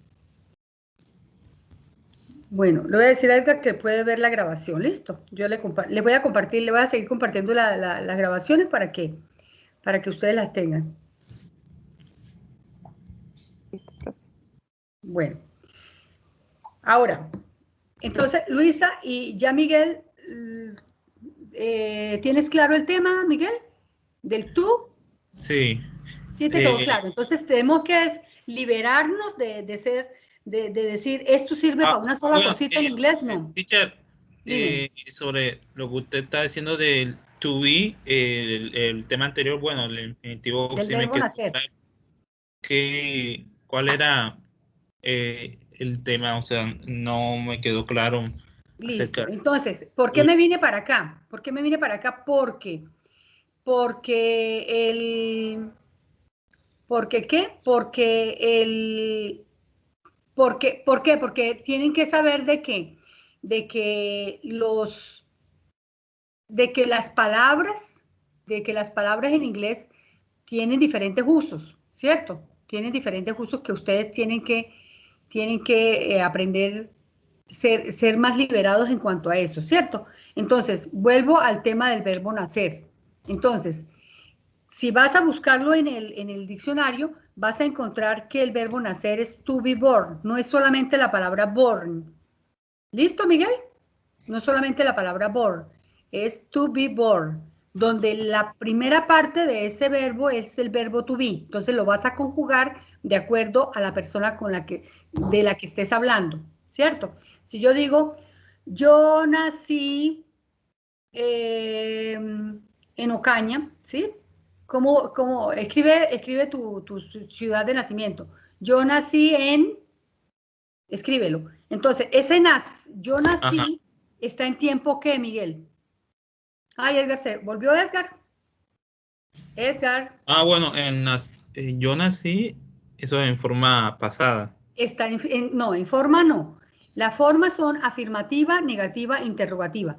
Bueno, le voy a decir a Edgar que puede ver la grabación, listo. Yo le voy a compartir, le voy a seguir compartiendo las grabaciones para que ustedes las tengan. Bueno. Ahora, entonces, Luisa y ya Miguel, ¿tienes claro el tema, Miguel? ¿Del tú? Sí. Sí, te quedó claro. Entonces, tenemos que liberarnos de decir, esto sirve para una sola cosita en inglés, no. Teacher, sobre lo que usted está diciendo del to be, el tema anterior, bueno, el infinitivo del sí verbo nacer. ¿Cuál era el tema? O sea, no me quedó claro. Listo. Entonces, ¿por qué me vine para acá? ¿Por qué me vine para acá? Porque tienen que saber de que las palabras en inglés tienen diferentes usos, ¿cierto? Tienen diferentes usos que ustedes tienen que aprender, ser más liberados en cuanto a eso, ¿cierto? Entonces, vuelvo al tema del verbo nacer. Entonces, si vas a buscarlo en el diccionario, vas a encontrar que el verbo nacer es to be born, no es solamente la palabra born. ¿Listo, Miguel? No es solamente la palabra born, es to be born, donde la primera parte de ese verbo es el verbo to be. Entonces lo vas a conjugar de acuerdo a la persona de la que estés hablando, ¿cierto? Si yo digo, yo nací en Ocaña, ¿sí? ¿Cómo? Escribe tu ciudad de nacimiento. Yo nací en... Escríbelo. Entonces, yo nací, ajá, está en tiempo ¿qué, Miguel? Ay, Edgar, ¿se volvió Edgar? Edgar. Bueno, yo nací, eso en forma pasada. No, en forma no. Las formas son afirmativa, negativa, interrogativa.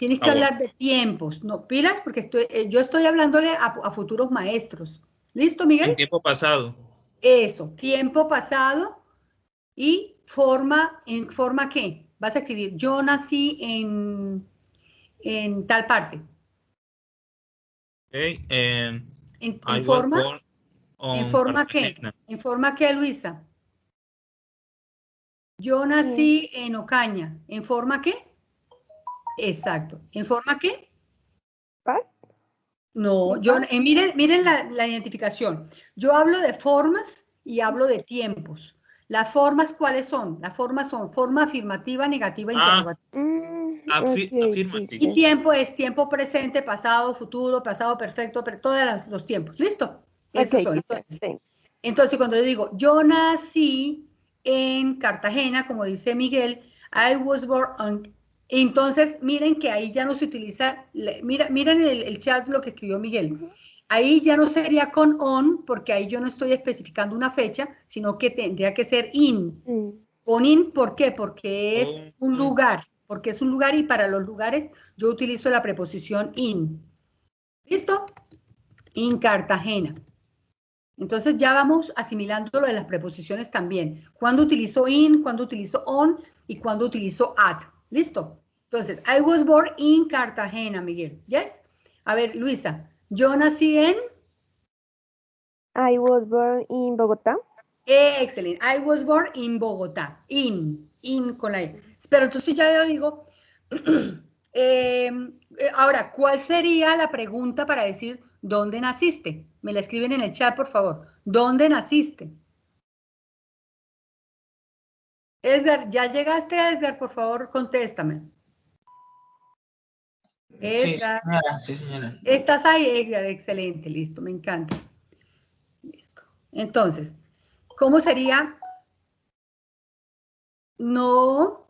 Tienes que Bueno. hablar de tiempos, no pilas, porque yo estoy hablándole a futuros maestros. ¿Listo, Miguel? En tiempo pasado. Eso, tiempo pasado y forma, ¿en forma qué? Vas a escribir, yo nací en tal parte. Okay. ¿En I was forma? born ¿En on forma qué? Cartagena. ¿En forma qué, Luisa? Yo nací en Ocaña. ¿En forma qué? Exacto. ¿En forma qué? Past. No, miren la identificación. Yo hablo de formas y hablo de tiempos. ¿Las formas cuáles son? Las formas son forma afirmativa, negativa, interrogativa. Ok, Afirmative. Y tiempo es tiempo presente, pasado, futuro, pasado perfecto, todos los tiempos. ¿Listo? Esos Ok, son. teacher, thanks. Entonces, cuando yo digo, yo nací en Cartagena, como dice Miguel, I was born on... Entonces, miren que ahí ya no se utiliza, miren el chat lo que escribió Miguel. Ahí ya no sería con on, porque ahí yo no estoy especificando una fecha, sino que tendría que ser in. Con in, ¿por qué? Porque es un lugar, y para los lugares yo utilizo la preposición in. ¿Listo? In Cartagena. Entonces ya vamos asimilando lo de las preposiciones también. ¿Cuándo utilizo in? ¿Cuándo utilizo on? ¿Y cuándo utilizo at? ¿Listo? Entonces, I was born in Cartagena, Miguel. ¿Yes? A ver, Luisa, yo nací en... I was born in Bogotá. Excelente. I was born in Bogotá. In con la E. Pero entonces ya yo digo... ahora, ¿cuál sería la pregunta para decir dónde naciste? Me la escriben en el chat, por favor. ¿Dónde naciste? Edgar, ¿ya llegaste, Edgar? Por favor, contéstame. Sí, Edgar. señora, sí, señora. ¿Estás ahí, Edgar? Excelente, listo, me encanta. Listo. Entonces, ¿cómo sería? No.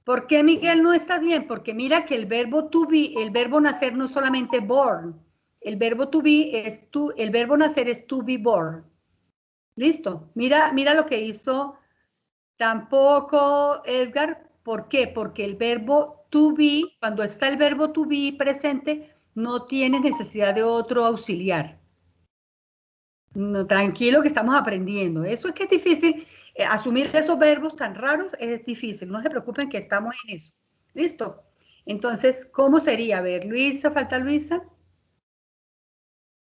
¿Por qué, Miguel, no está bien? Porque mira que el verbo to be, el verbo nacer no es solamente born. El verbo to be es el verbo nacer es to be born. Listo. Mira lo que hizo tampoco, Edgar. ¿Por qué? Porque el verbo to be, cuando está el verbo to be presente, no tiene necesidad de otro auxiliar. No, tranquilo que estamos aprendiendo. Eso es que es difícil. Asumir esos verbos tan raros es difícil. No se preocupen que estamos en eso. ¿Listo? Entonces, ¿cómo sería? A ver, Luisa, falta Luisa.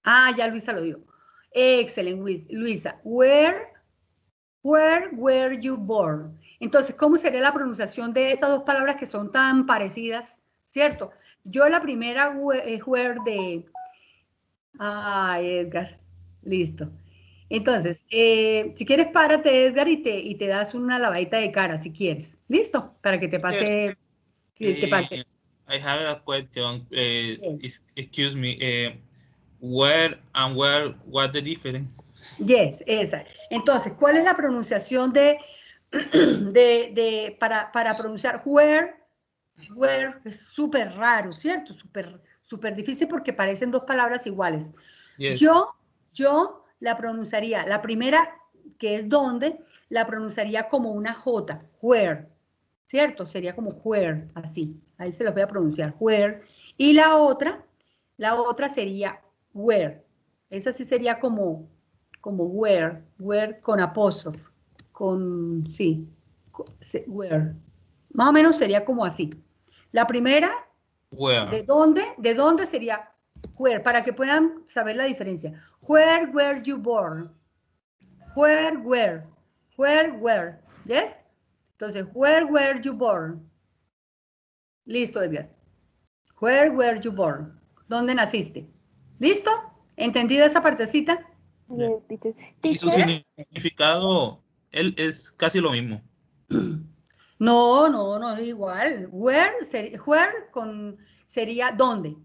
Ah, ya Luisa lo dijo. Excelente, Luisa. Where were you born? Entonces, ¿cómo sería la pronunciación de esas dos palabras que son tan parecidas? ¿Cierto? Yo la primera, where de... Ah, Edgar. Listo. Entonces, si quieres, párate, Edgar, y te das una lavadita de cara, si quieres. ¿Listo? Para que te pase... Que te pase. I have a question. Yes. Excuse me. Where and where? What's the difference? Yes, esa. Entonces, ¿cuál es la pronunciación para pronunciar where? Where es súper raro, ¿cierto? Súper difícil porque parecen dos palabras iguales. Yes. Yo la pronunciaría, la primera, que es donde, la pronunciaría como una J, where, ¿cierto? Sería como where, así. Ahí se los voy a pronunciar, where. Y la otra sería where. Esa sí sería como where con apóstrofe, sí, where. Más o menos sería como así. La primera, Where? ¿de dónde sería where? Para que puedan saber la diferencia. Where were you born? Where were? ¿Yes? Entonces, where were you born? Listo, Edgar. Where were you born? ¿Dónde naciste? ¿Listo? ¿Entendida esa partecita? Yes, teacher. Y su Teacher, significado es casi lo mismo. No, igual. Where sería dónde.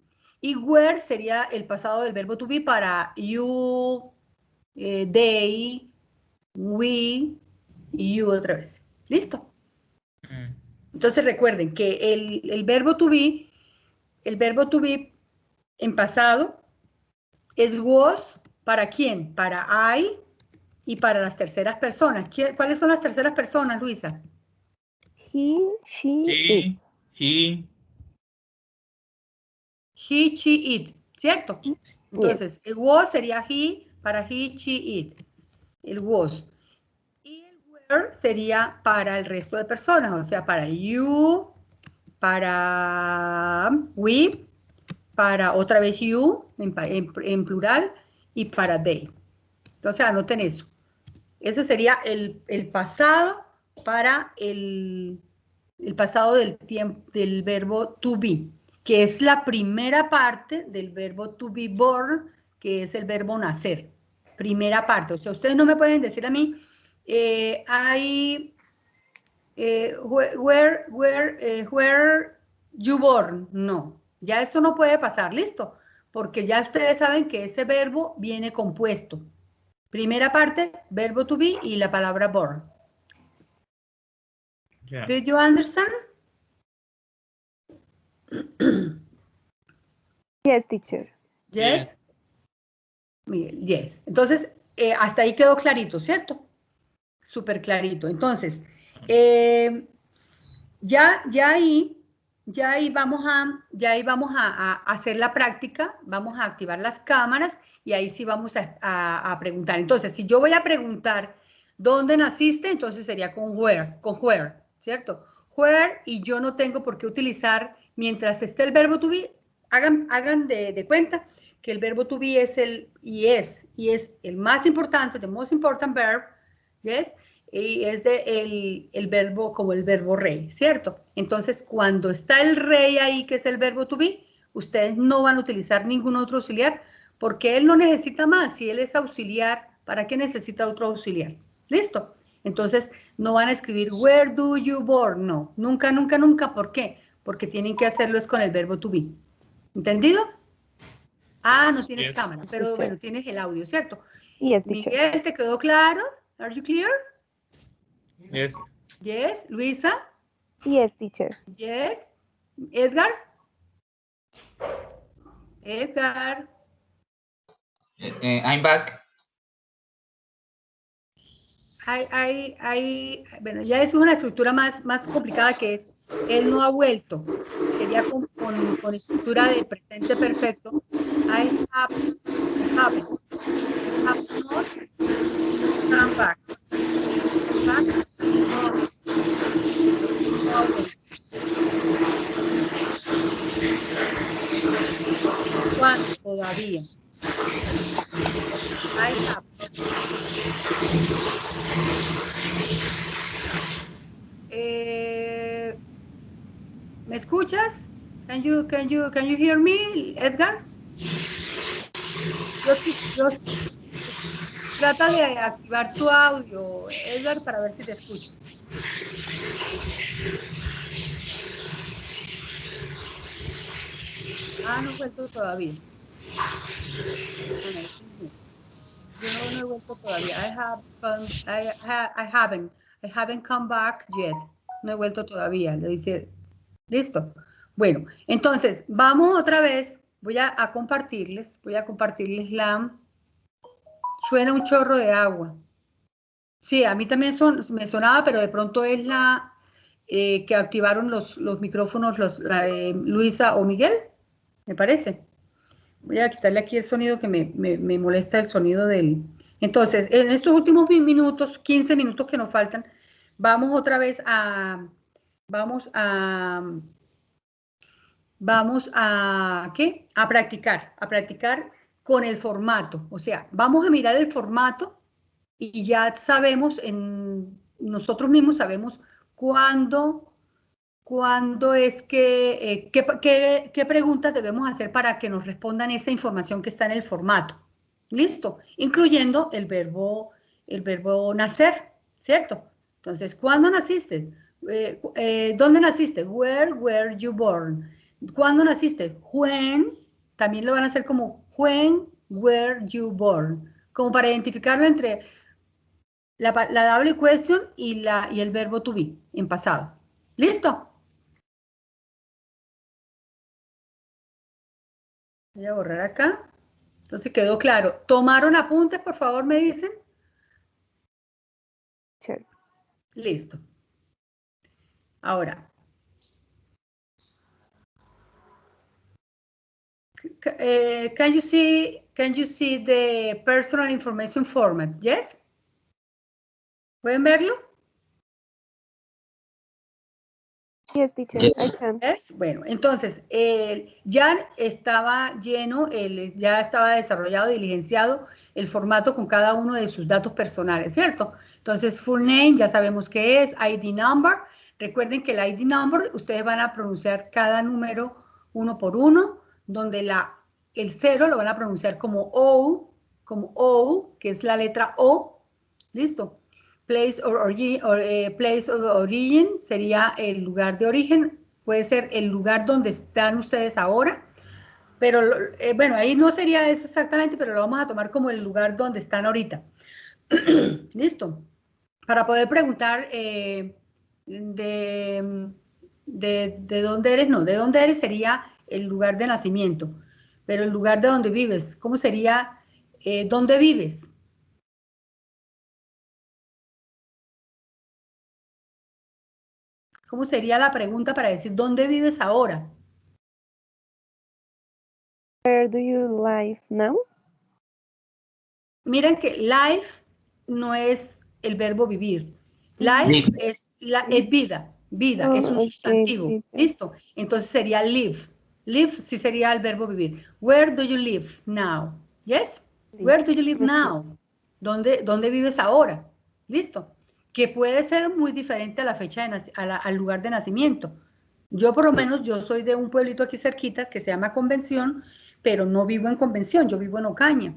Y where sería el pasado del verbo to be para you, they, we y you otra vez. ¿Listo? Entonces recuerden que el verbo to be en pasado es was para quién? Para I y para las terceras personas. ¿Cuáles son las terceras personas, Luisa? he, she, it. He, he, she, it, ¿cierto? Entonces, el was sería he para he, she, it. El was. Y el were sería para el resto de personas, o sea, para you, para we, para otra vez you, en plural, y para they. Entonces, anoten eso. Ese sería el pasado para el pasado del tiempo, del verbo to be, que es la primera parte del verbo to be born, que es el verbo nacer. Primera parte. O sea, ustedes no me pueden decir a mí, where you born. No, ya esto no puede pasar, listo, porque ya ustedes saben que ese verbo viene compuesto. Primera parte, verbo to be y la palabra born. Yeah. Did you understand? Yes, teacher. Yes. Miguel, yes. Entonces, hasta ahí quedó clarito, ¿cierto? Súper clarito. Entonces, ya ahí vamos a hacer la práctica, vamos a activar las cámaras y ahí sí vamos a preguntar. Entonces, si yo voy a preguntar dónde naciste, entonces sería con where, ¿cierto? Where, y yo no tengo por qué utilizar, mientras esté el verbo to be, hagan de cuenta que el verbo to be es el el más importante, the most important verb, yes, y es el verbo como el verbo rey, ¿cierto? Entonces, cuando está el rey ahí, que es el verbo to be, ustedes no van a utilizar ningún otro auxiliar, porque él no necesita más. Si él es auxiliar, ¿para qué necesita otro auxiliar? ¿Listo? Entonces, no van a escribir, where do you born? No, nunca, nunca, nunca. ¿Por qué? Porque tienen que hacerlo es con el verbo to be. ¿Entendido? Ah, no tienes cámara, pero teacher. bueno, tienes el audio, ¿cierto? Yes, teacher. Miguel, ¿te quedó claro? Are you clear? Yes. Yes. Luisa? Yes, teacher. Yes. Edgar? Edgar. I'm back. Bueno, ya es una estructura más complicada que es, él no ha vuelto. Sería con estructura de presente perfecto. I have not come back. Back, no ha vuelto. ¿Cuándo? Todavía. I have not. ¿Me escuchas? Can you hear me, Edgar? Trata de activar tu audio, Edgar, para ver si te escucho. Ah, no he vuelto todavía. Yo no he vuelto todavía. I haven't come back yet. No he vuelto todavía. Le dice, listo. Bueno, entonces, vamos otra vez. Voy a compartirles la... Suena un chorro de agua. Sí, a mí también me sonaba, pero de pronto es la que activaron los micrófonos, Luisa o Miguel, me parece. Voy a quitarle aquí el sonido que me molesta el sonido del... Entonces, en estos últimos 15 minutos que nos faltan, vamos otra vez ¿qué? A practicar con el formato. O sea, vamos a mirar el formato y ya sabemos, nosotros mismos sabemos cuándo es qué preguntas debemos hacer para que nos respondan esa información que está en el formato. ¿Listo? Incluyendo el verbo nacer, ¿cierto? Entonces, ¿cuándo naciste? ¿Dónde naciste? Where were you born? ¿Cuándo naciste? When. También lo van a hacer como when were you born. Como para identificarlo entre la double question y el verbo to be en pasado. ¿Listo? Voy a borrar acá. Entonces quedó claro. ¿Tomaron apuntes, por favor, me dicen? Sure. Listo. Ahora, Can you see the personal information format? Yes? ¿Pueden verlo? Yes, teacher. Yes. I can. Yes. Bueno, entonces, ya estaba lleno, ya estaba desarrollado, diligenciado el formato con cada uno de sus datos personales, ¿cierto? Entonces, full name, ya sabemos qué es, ID number. Recuerden que el ID number, ustedes van a pronunciar cada número uno por uno, donde el 0 lo van a pronunciar como O, que es la letra O. ¿Listo? Place of origin sería el lugar de origen, puede ser el lugar donde están ustedes ahora, pero bueno, ahí no sería eso exactamente, pero lo vamos a tomar como el lugar donde están ahorita. ¿Listo? Para poder preguntar de dónde eres, no, de dónde eres sería el lugar de nacimiento, pero el lugar de donde vives, ¿cómo sería? ¿Dónde vives? ¿Cómo sería la pregunta para decir dónde vives ahora? Where do you live now? Miren que life no es el verbo vivir. Life Live. es vida, es un Oh, okay, sustantivo. teacher. ¿Listo? Entonces sería live. Live sí sería el verbo vivir. Where do you live now? Yes? Where do you live now? ¿Dónde vives ahora? ¿Listo? Que puede ser muy diferente a la fecha al lugar de nacimiento. Yo por lo menos, yo soy de un pueblito aquí cerquita que se llama Convención, pero no vivo en Convención, yo vivo en Ocaña.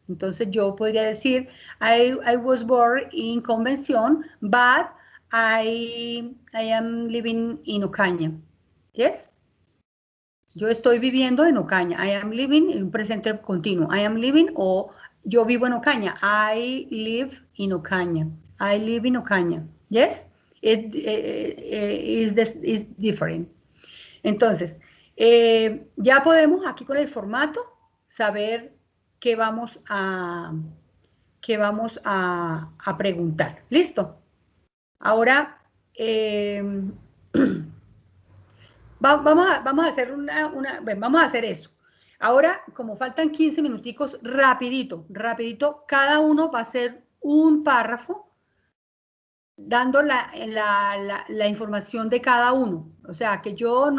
Entonces yo podría decir, I was born in Convención, but I am living in Ocaña. Yes? Yo estoy viviendo en Ocaña. I am living en un presente continuo. I am living o yo vivo en Ocaña. I live in Ocaña. I live in Ocaña. Yes? It is different. Entonces, ya podemos aquí con el formato saber qué vamos a preguntar. ¿Listo? Ahora, vamos a hacer vamos a hacer eso. Ahora, como faltan 15 minuticos, rapidito, cada uno va a hacer un párrafo dando la información de cada uno. O sea, que yo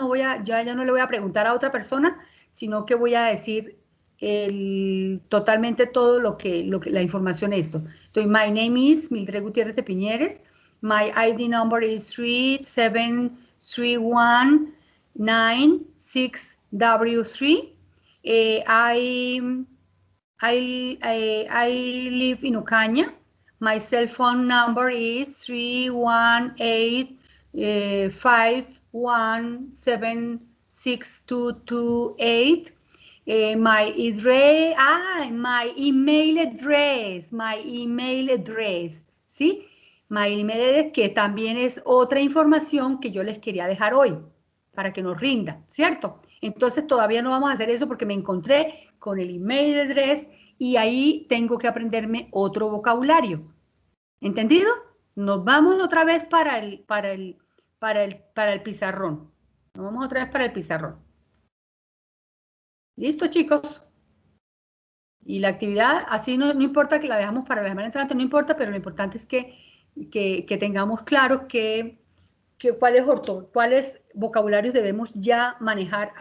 ya no le voy a preguntar a otra persona, sino que voy a decir totalmente todo la información esto. Entonces, my name is Mildred Gutiérrez de Piñeres. My ID number is 3731996W3. I live in Ocaña. My cell phone number is 318-517-6228. My email address, ¿sí? My email address, que también es otra información que yo les quería dejar hoy, para que nos rinda, ¿cierto? Entonces todavía no vamos a hacer eso porque me encontré con el email address y ahí tengo que aprenderme otro vocabulario. ¿Entendido? Nos vamos otra vez para el pizarrón. Nos vamos otra vez para el pizarrón. ¿Listo, chicos? Y la actividad, así no importa que la dejamos para la semana entrante, no importa, pero lo importante es que tengamos claro cuáles vocabularios debemos ya manejar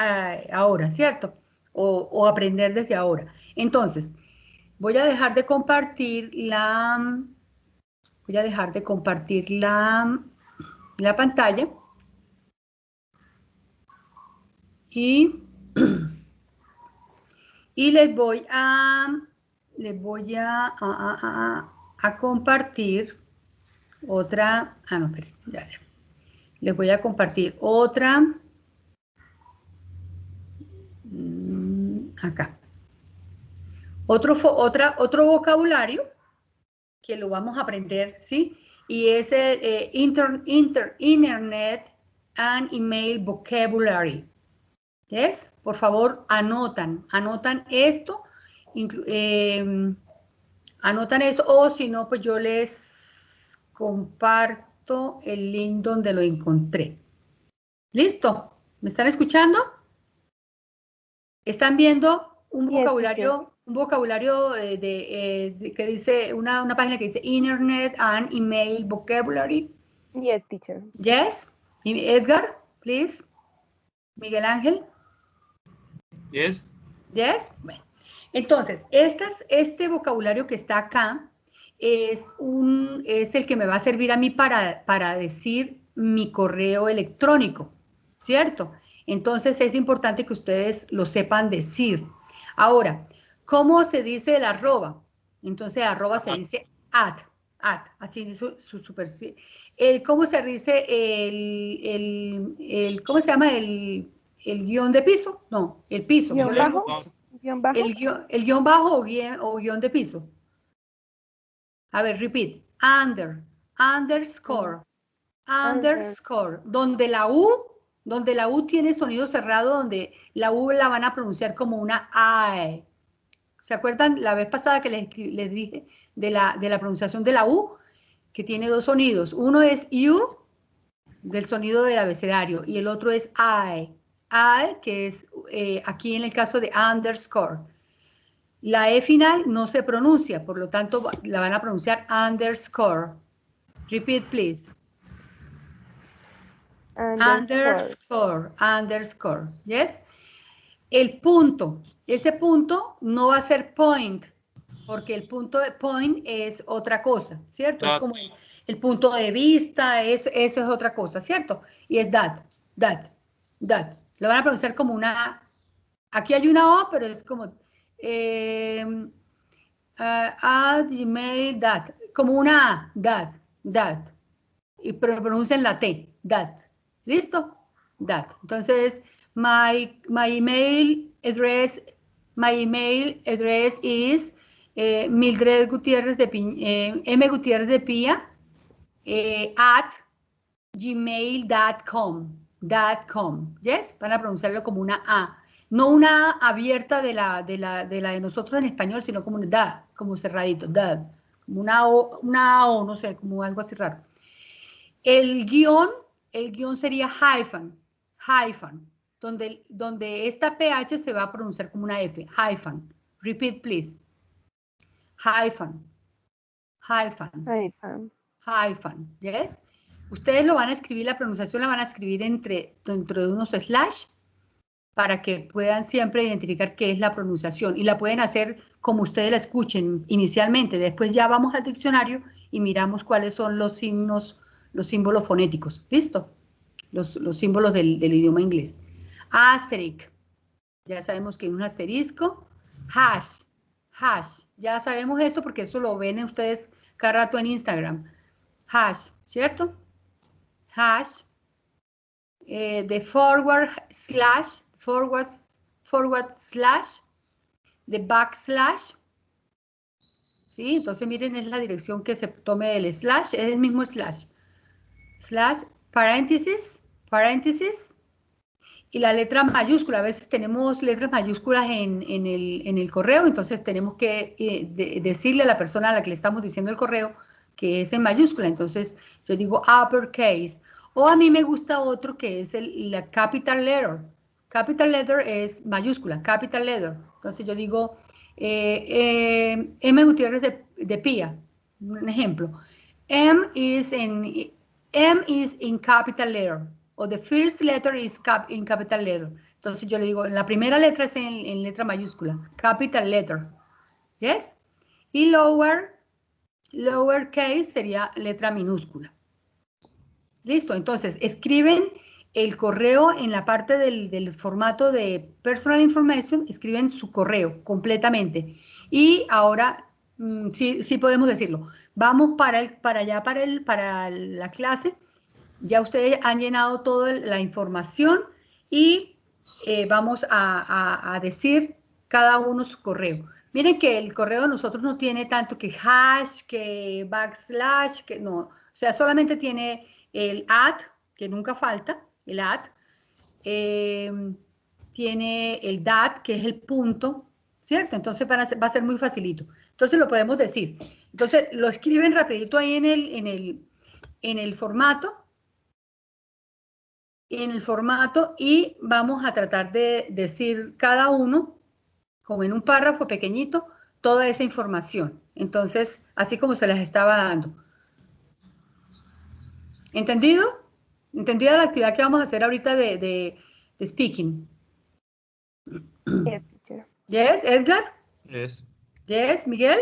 ahora, ¿cierto? O aprender desde ahora. Entonces, voy a dejar de compartir la pantalla y les voy a compartir otra, no, esperen, ya. Les voy a compartir otra, acá. Otro vocabulario que lo vamos a aprender, ¿sí? Y es el Internet and Email Vocabulary. ¿Yes? Por favor, anotan esto, anotan eso, o si no, pues yo les comparto el link donde lo encontré. ¿Listo? ¿Me están escuchando? Están viendo un Yes, vocabulario que dice, una página que dice Internet and Email Vocabulary. Yes, teacher. Yes. Edgar, please. Miguel Ángel. Yes. Yes. Bueno. Entonces, este vocabulario que está acá es el que me va a servir a mí para decir mi correo electrónico, ¿cierto? Entonces es importante que ustedes lo sepan decir. Ahora, ¿cómo se dice el arroba? Entonces arroba se dice at, así super. ¿Cómo se dice cómo se llama el guión de piso? No, el piso. ¿Guión Yo le digo bajo? piso. ¿Guión bajo? El guión bajo o guión de piso. A ver, repeat. Underscore. Underscore. Donde la U tiene sonido cerrado, donde la U la van a pronunciar como una I. ¿Se acuerdan la vez pasada que les dije de la pronunciación de la U? Que tiene dos sonidos. Uno es U, del sonido del abecedario, y el otro es I. I, que es aquí en el caso de underscore. La E final no se pronuncia, por lo tanto la van a pronunciar underscore. Repeat, please. Underscore. Yes. El punto. Ese punto no va a ser point, porque el punto de point es otra cosa, ¿cierto? Es como el punto de vista, esa es otra cosa, ¿cierto? Y es that. Lo van a pronunciar como una... Aquí hay una O, pero es como... Gmail, como una A, that. Pero pronuncian la T, that. ¿Listo? That. Entonces, my email address is Mildred Gutiérrez de M. Gutiérrez de Pía at gmail.com. Yes, van a pronunciarlo como una A. No una abierta de la de nosotros en español, sino como un da, como cerradito, da, como una O, no sé, como algo así raro. El guión sería hyphen, donde esta PH se va a pronunciar como una F, hyphen. Repeat, please. Hyphen, yes. Ustedes lo van a escribir, la pronunciación la van a escribir dentro de unos slash, para que puedan siempre identificar qué es la pronunciación, y la pueden hacer como ustedes la escuchen inicialmente. Después ya vamos al diccionario y miramos cuáles son los símbolos fonéticos. ¿Listo? Los símbolos del idioma inglés. Asterisk, ya sabemos que es un asterisco. Hash, ya sabemos esto porque eso lo ven ustedes cada rato en Instagram. Hash, ¿cierto? Hash. The forward slash, the backslash, ¿sí? Entonces miren, es la dirección que se tome del slash, es el mismo slash, paréntesis, y la letra mayúscula. A veces tenemos letras mayúsculas en el correo, entonces tenemos que decirle a la persona a la que le estamos diciendo el correo que es en mayúscula. Entonces yo digo uppercase. O a mí me gusta otro que es la capital letter. Capital letter es mayúscula, capital letter. Entonces yo digo M. Gutiérrez de Pía, un ejemplo. M is in capital letter, o the first letter is in capital letter. Entonces yo le digo, la primera letra es en letra mayúscula, capital letter. Yes? Y lowercase sería letra minúscula. Listo, entonces escriben el correo en la parte del formato de personal information, escriben su correo completamente. Y ahora, sí podemos decirlo, vamos para la clase. Ya ustedes han llenado toda la información y vamos a decir cada uno su correo. Miren que el correo de nosotros no tiene tanto que hash, que backslash, que no. O sea, solamente tiene el at, que nunca falta, el at. Tiene el dat, que es el punto, ¿cierto? Entonces va a ser muy facilito. Entonces lo podemos decir. Entonces lo escriben rapidito ahí en el formato. en el formato y vamos a tratar de decir cada uno, como en un párrafo pequeñito, toda esa información. Entonces, así como se las estaba dando. ¿Entendido? ¿Entendida la actividad que vamos a hacer ahorita de speaking? Yes, teacher. Yes, Edgar? Es. Yes, Miguel?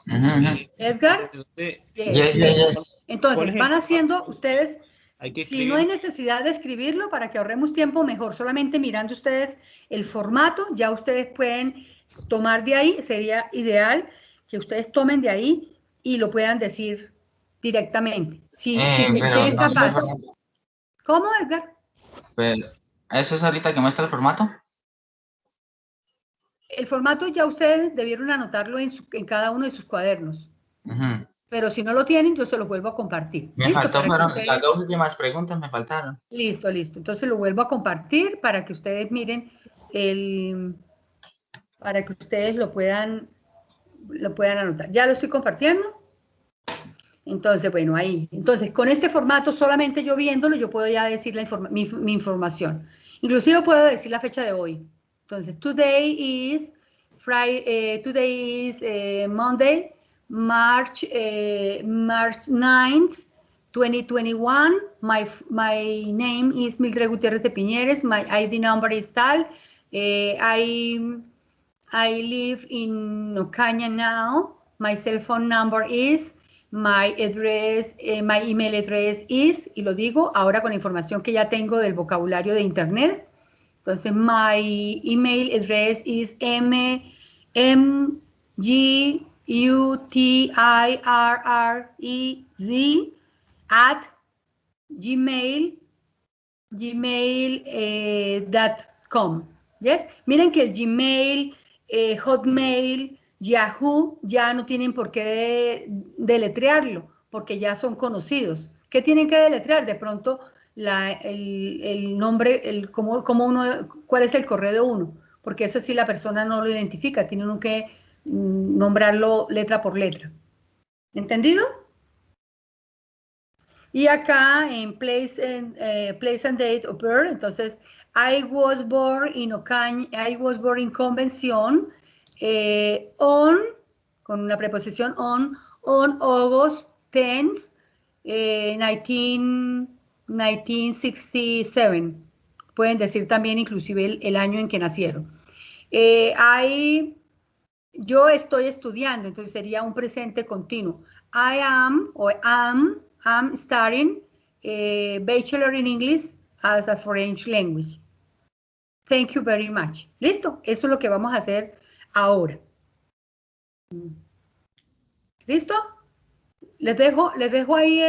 Mhm. Edgar? ¿Dónde Yes, yes, yes. Entonces, van haciendo ustedes, hay que si no hay escribir? necesidad de escribirlo para que ahorremos tiempo, mejor solamente mirando ustedes el formato, ya ustedes pueden tomar de ahí, sería ideal que ustedes tomen de ahí y lo puedan decir directamente. Si se Pero creen no sé, capaces. ¿Cómo, Edgar? pero ¿eso es ahorita que muestra el formato? El formato ya ustedes debieron anotarlo en cada uno de sus cuadernos. Ujú. Pero si no lo tienen, yo se los vuelvo a compartir. Me ¿Listo? faltó, Para que fueron ustedes... las 2 últimas preguntas me faltaron. Listo, listo. Entonces lo vuelvo a compartir para que ustedes miren para que ustedes lo puedan anotar. Ya lo estoy compartiendo. Entonces, bueno, ahí. Entonces, con este formato, solamente yo viéndolo, yo puedo ya decir mi información. Inclusive puedo decir la fecha de hoy. Entonces, today is Friday, today is Monday, March 9th, 2021. My name is Mildred Gutierrez de Piñeres. My ID number is tal. I live in Ocaña now. My cell phone number is, my address, my email address is, y lo digo ahora con la información que ya tengo del vocabulario de internet. Entonces, my email address is gmail.com. ¿Yes? Miren que el Gmail, Hotmail, Yahoo ya no tienen por qué deletrearlo, porque ya son conocidos. ¿Qué tienen que deletrear? De pronto el nombre, cuál es el correo de uno, porque eso sí la persona no lo identifica, tiene uno que nombrarlo letra por letra. ¿Entendido? Y acá en place and date of birth, entonces, I was born in Ocaña, I was born in Convención, con una preposición on August 10th, 1967. Pueden decir también inclusive el año en que nacieron. Yo estoy estudiando, entonces sería un presente continuo. I am, o am studying Bachelor in English as a French language. Thank you very much. ¿Listo? Eso es lo que vamos a hacer ahora. ¿Listo? Les dejo ahí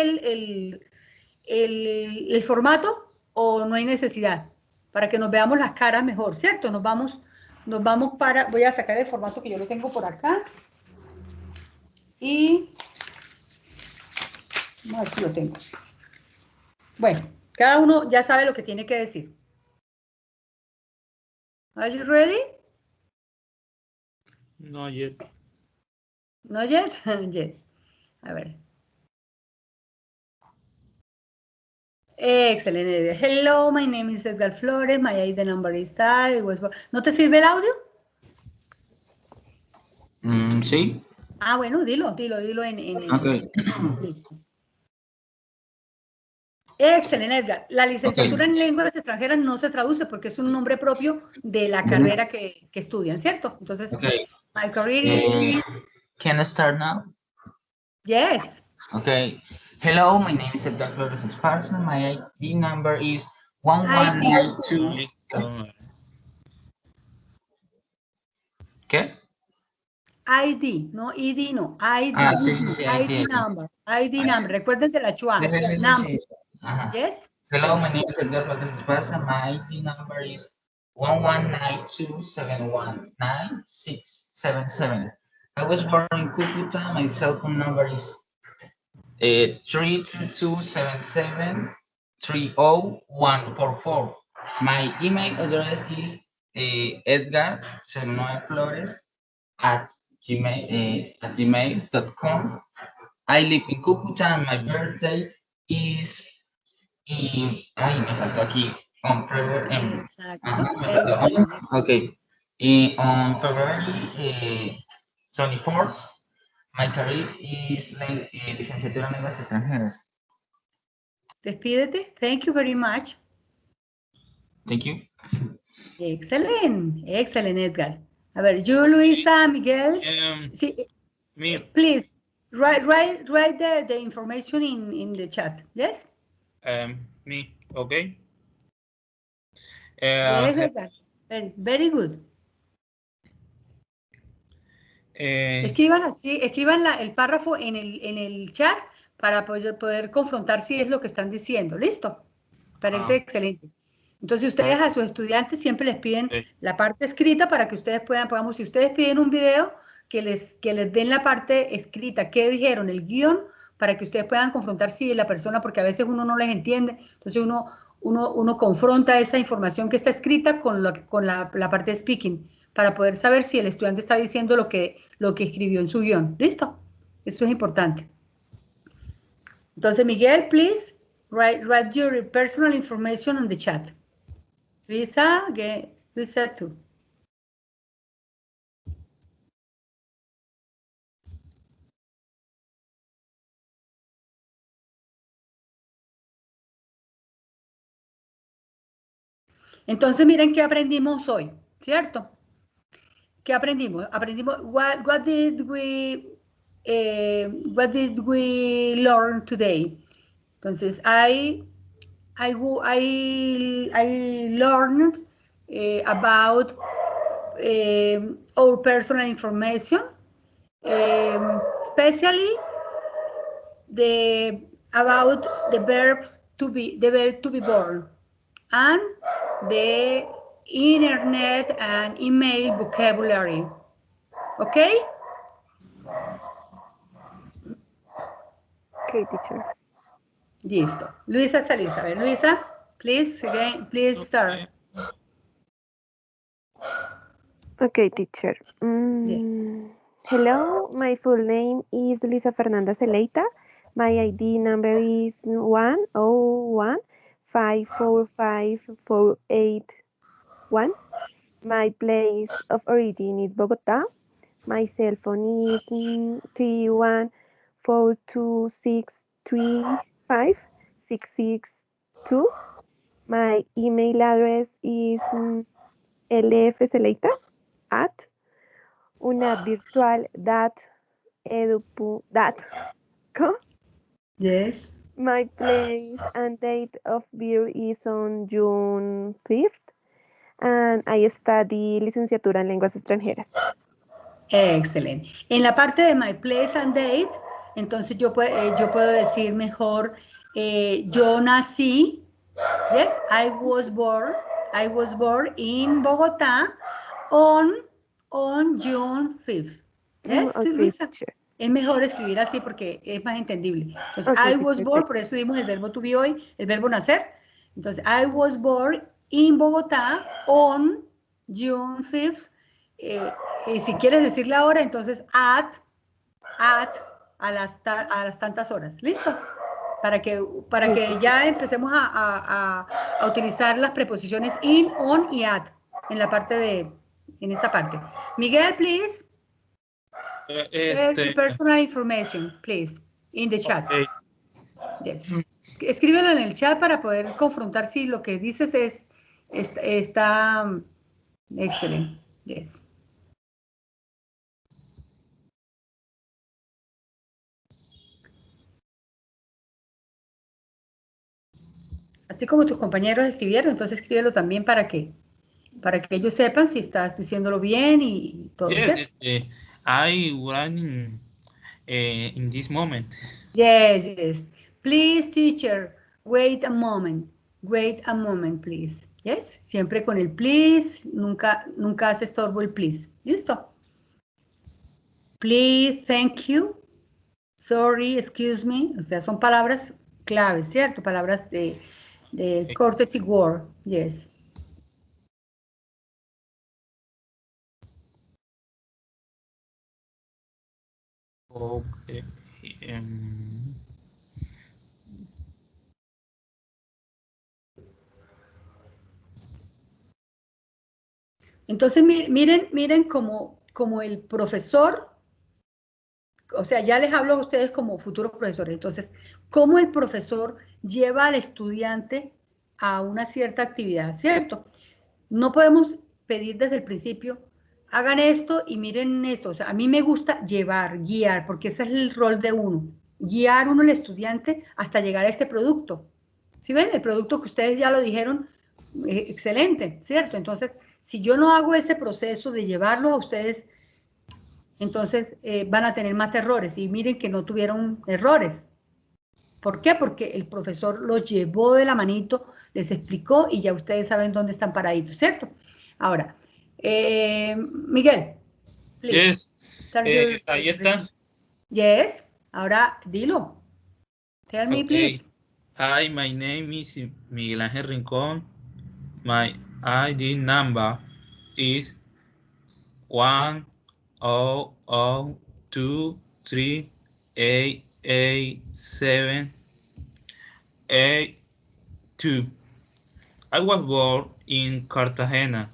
el formato o no hay necesidad para que nos veamos las caras mejor, ¿cierto? Nos vamos voy a sacar el formato que yo lo tengo por acá. Y no, aquí lo tengo. Bueno, cada uno ya sabe lo que tiene que decir. Are you ready? No, yet. Not yet? Yes. A ver. Excelente. Hello, my name is Edgar Flores. My ID number is tal. ¿No te sirve el audio? Sí. Ah, bueno, dilo en Ok. listo. Excelente, Edgar. La licenciatura en lenguas extranjeras no se traduce porque es un nombre propio de la carrera que estudian, ¿cierto? Entonces, Okay. my career is... Can I start now? Yes. Okay. Hello, my name is Edgar Flores Esparza. My ID number is 1192. Listo. ¿Qué? ID, no ID, no. ID. Ah, sí, sí, sí. ID number. ID number. Recuerden de la Chuan. Sí, sí, sí, Number. sí. Ajá. Yes? Hello, my Yes. name is Edgar Flores Esparza. My ID number is 1192719677. I was born in Cucuta. My cell phone number is 32277300144. My email address is edgar09flores@gmail.com. I live in Cucuta and my birth date is Y, ay, me faltó aquí. On February, Exacto. ajá, me faltó. Excellent. Ok. Y on February 24th, my career is licenciatura en lenguas extranjeras. Despídete. Thank you very much. Thank you. Excellent. Excellent, Edgar. A ver, you, Luisa, Miguel. Sí, Me, please write the information in the chat. Yes. me, okay. Yes, Edgar. Very good. Escriban así, escriban el párrafo en el chat para poder confrontar si es lo que están diciendo. ¿Listo? Parece excelente. Entonces ustedes a sus estudiantes siempre les piden la parte escrita para que ustedes puedan, si ustedes piden un video, que les den la parte escrita, qué dijeron, el guión, para que ustedes puedan confrontar si la persona, porque a veces uno no les entiende, entonces uno confronta esa información que está escrita con la parte de speaking, para poder saber si el estudiante está diciendo lo que escribió en su guión. ¿Listo? Eso es importante. Entonces, Miguel, please, write your personal information on the chat. Luisa, Luisa too. Entonces, miren qué aprendimos hoy, ¿cierto? ¿Qué aprendimos? Aprendimos, what did we learn today? Entonces, I learned about our personal information, especially about the verb to be born, and the internet and email vocabulary. Okay? Okay, teacher. Listo. Luisa está lista. A ver, Luisa, please start. Okay, teacher. Yes. Hello, my full name is Luisa Fernanda Celeita. My ID number is 101-545-481. My place of origin is Bogota. My cell phone is 3142635662. My email address is lfceleita@unadvirtual.edu.co. Yes. My place and date of birth is on June 5th, and I study licenciatura en lenguas extranjeras. Excelente. En la parte de my place and date, entonces yo puedo decir mejor, yo nací, yes, I was born in Bogotá on June 5th. Yes, Okay, Luisa. teacher. Es mejor escribir así porque es más entendible. Entonces, Okay, I was born, perfect. por eso dimos el verbo to be hoy, el verbo nacer. Entonces, I was born in Bogotá on June 5th. Y si quieres decir la hora, entonces a las tantas horas. ¿Listo? Para que ya empecemos a utilizar las preposiciones in, on y at en la parte en esta parte. Miguel, please. Personal information, please, in the chat. Okay. Yes. Escríbelo en el chat para poder confrontar si lo que dices está excelente. Yes. Así como tus compañeros escribieron, entonces escríbelo también para que ellos sepan si estás diciéndolo bien y todo, Yes, ¿cierto? I run in this moment. Yes, yes. Please, teacher, wait a moment. Wait a moment, please. Yes, siempre con el please, nunca hace estorbo el please. ¿Listo? Please, thank you. Sorry, excuse me. O sea, son palabras claves, ¿cierto? Palabras de courtesy word. Yes. Okay. Entonces, miren como el profesor, o sea, ya les hablo a ustedes como futuros profesores. Entonces, cómo el profesor lleva al estudiante a una cierta actividad, ¿cierto? No podemos pedir desde el principio, hagan esto y miren esto. O sea, a mí me gusta llevar, guiar, porque ese es el rol de uno. Guiar uno al estudiante hasta llegar a este producto. ¿Sí ven? El producto que ustedes ya lo dijeron, excelente, ¿cierto? Entonces, si yo no hago ese proceso de llevarlos a ustedes, entonces van a tener más errores. Y miren que no tuvieron errores. ¿Por qué? Porque el profesor los llevó de la manito, les explicó y ya ustedes saben dónde están paraditos, ¿cierto? Ahora, Miguel, please. Yes. Ahí está. Yes. Ahora, dilo. Tell me, Okay. please. Hi, my name is Miguel Ángel Rincón. My ID number is 10023887882. I was born in Cartagena.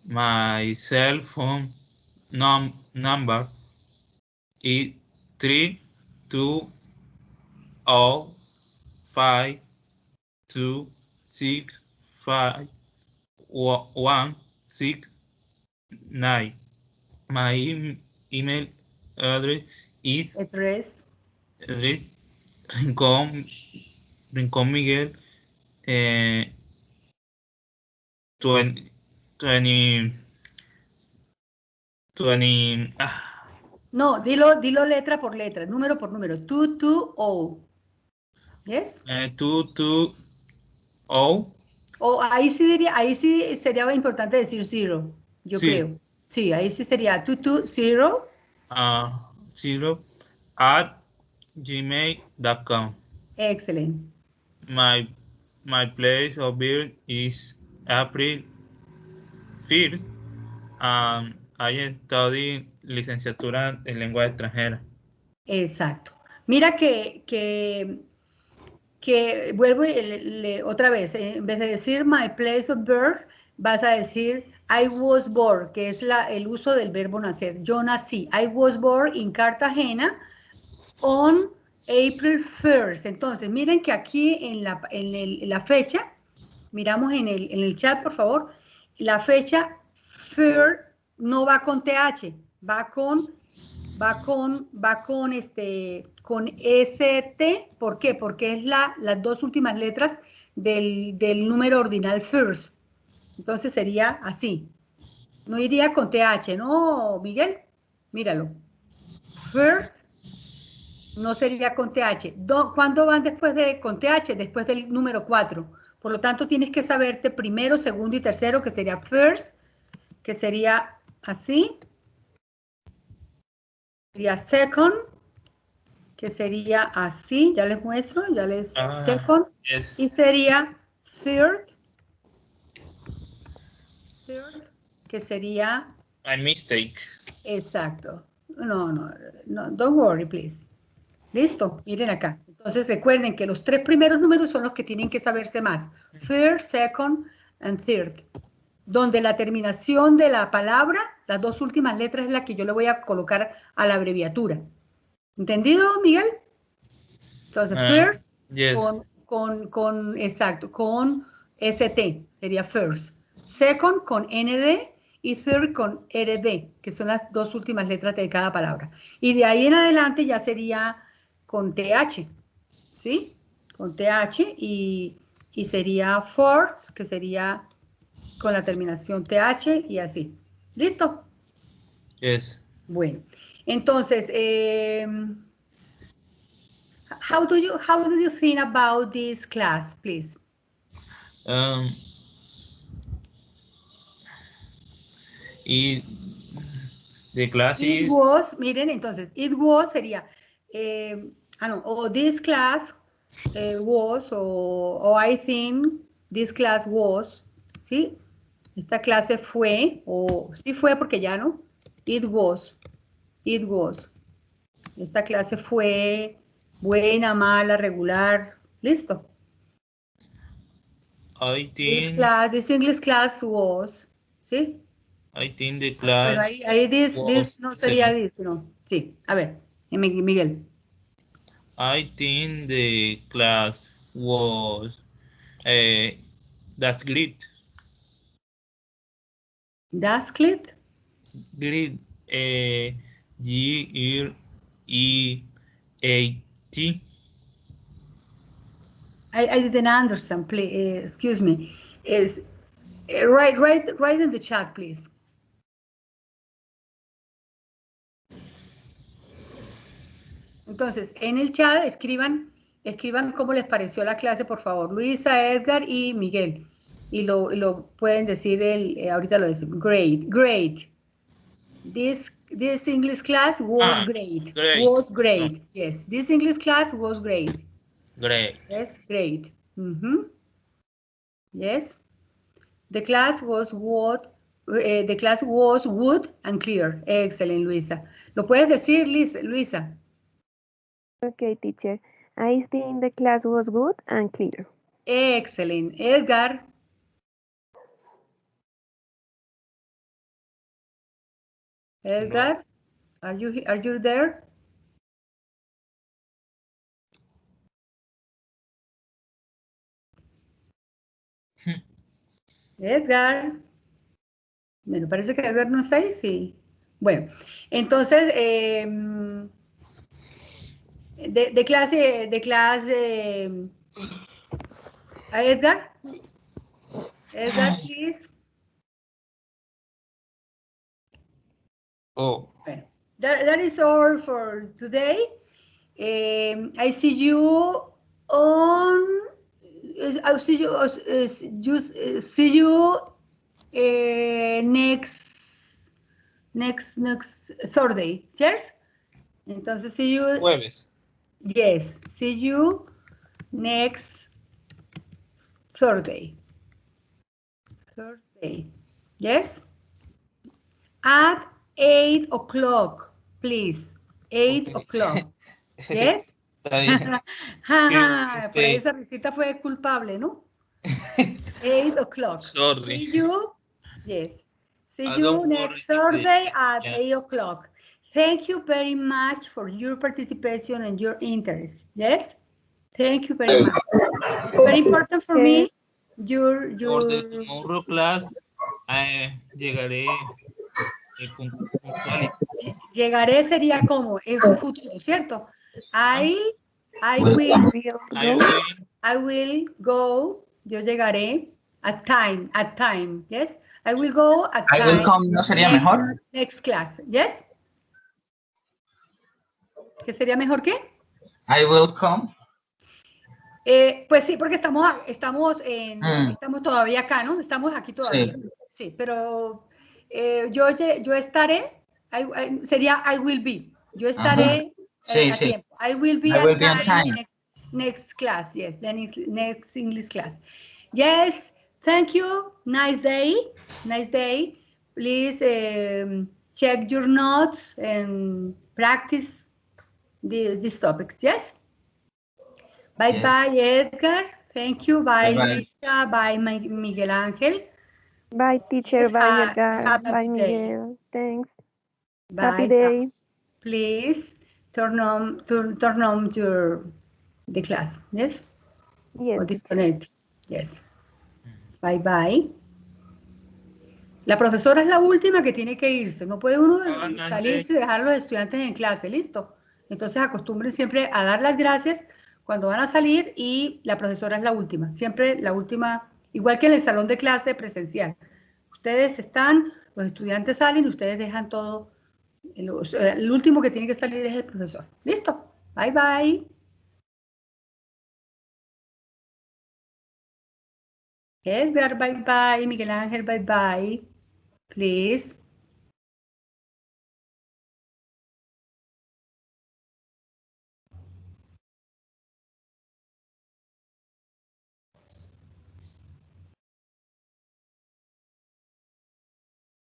My cell phone number is 32052651169. My email address is Address. Rincón Miguel 20 No, dilo letra por letra, número por número. 220. Yes. 220. O ahí sí sería importante decir 0, yo Sí. creo. Sí, ahí sí sería 220. 0@gmail.com. Excellent. My place of birth is April 1st, and I study licenciatura en lengua extranjera. Exacto. Mira que vuelvo otra vez, en vez de decir my place of birth, vas a decir I was born, que es el uso del verbo nacer. Yo nací. I was born in Cartagena on April 1st. Entonces, miren que aquí en la fecha, miramos en el chat, por favor, la fecha first no va con TH, va con ST. ¿Por qué? Porque es las dos últimas letras del número ordinal first. Entonces sería así. No iría con TH, ¿no, Miguel? Míralo. First no sería con TH. ¿Cuándo van después con TH? Después del número 4. Por lo tanto, tienes que saberte primero, segundo y tercero, que sería first, que sería así. Sería second, que sería así, ya les muestro, second, Yes. y sería third, que sería, My mistake. exacto, no, don't worry, please. Listo, miren acá. Entonces recuerden que los 3 primeros números son los que tienen que saberse más, first, second, and third, donde la terminación de la palabra, las dos últimas letras es la que yo le voy a colocar a la abreviatura. ¿Entendido, Miguel? Entonces, first, Yes. exacto, con ST, sería first. Second, con ND, y third, con RD, que son las dos últimas letras de cada palabra. Y de ahí en adelante ya sería con TH, ¿sí? Con TH y sería fourth, que sería con la terminación TH y así. ¿Listo? Yes. Bueno, entonces, how do you think about this class, please? Y the class It is was, miren, entonces, it was sería, o this class was, o I think this class was, ¿sí? Esta clase fue, o sí fue porque ya no, it was. Esta clase fue buena, mala, regular, listo. I think This English class was, ¿sí? I think the Pero class ahí this was no sería excellent. this, no. Sí, a ver, Miguel. I think the class was that's great. Das Clit? Great. Great. I didn't understand, please. Excuse me. Is write in the chat, please. Entonces, en el chat escriban cómo les pareció la clase, por favor. Luisa, Edgar y Miguel. Y lo pueden decir, ahorita lo decimos. Great. This English class was great. Great. Was great. Yes, this English class was great. Great. Yes, great. Yes. The class was good and clear. Excellent, Luisa. ¿Lo puedes decir, Luisa? Okay, teacher. I think the class was good and clear. Excellent. Edgar. Edgar, are you there? Edgar. Bueno, parece que Edgar no está ahí, sí. Bueno, entonces, de clase, a Edgar. Edgar, please. Oh. Bueno, that is all for today. I see you on. I'll see you. See you next Thursday. Yes. Entonces, see you. Jueves. Yes. See you next Thursday. Yes. At 8 o'clock, please. 8 o'clock. Yes. Está bien. Por ahí esa risita fue culpable, ¿no? 8 o'clock. Sorry. See you. Yes. See I you don't next worry. Thursday at Yeah. 8 o'clock. Thank you very much for your participation and your interest. Yes. Thank you very much. It's very important for me. For the tomorrow class, llegaré puntual. Llegaré sería como en un futuro, ¿cierto? I will go, yo llegaré at time, yes? I will go at time. I will come, ¿no sería mejor? Next class, yes? ¿Qué sería mejor qué? I will come. Pues sí, porque estamos todavía acá, ¿no? Estamos aquí todavía. Sí, pero yo estaré, sería I will be. Yo estaré a tiempo. I will be at time. Next class, yes, the next English class. Yes, thank you. Nice day. Please check your notes and practice these topics, yes? Bye, Edgar. Thank you. Bye, Luisa. Bye, Miguel Ángel. Bye, teacher. Yes, bye, Edgar. Bye, Miguel. Thanks. Bye. Happy day. Please turn on the class. Yes. Yes. Or disconnect. Yes. Bye. La profesora es la última que tiene que irse. No puede uno salirse y dejar a los estudiantes en clase. Listo. Entonces acostumbren siempre a dar las gracias cuando van a salir y la profesora es la última. Siempre la última, igual que en el salón de clase presencial. Ustedes están, los estudiantes salen y ustedes dejan todo. El último que tiene que salir es el profesor. Listo. Bye. Edgar, bye. Miguel Ángel, bye. Please.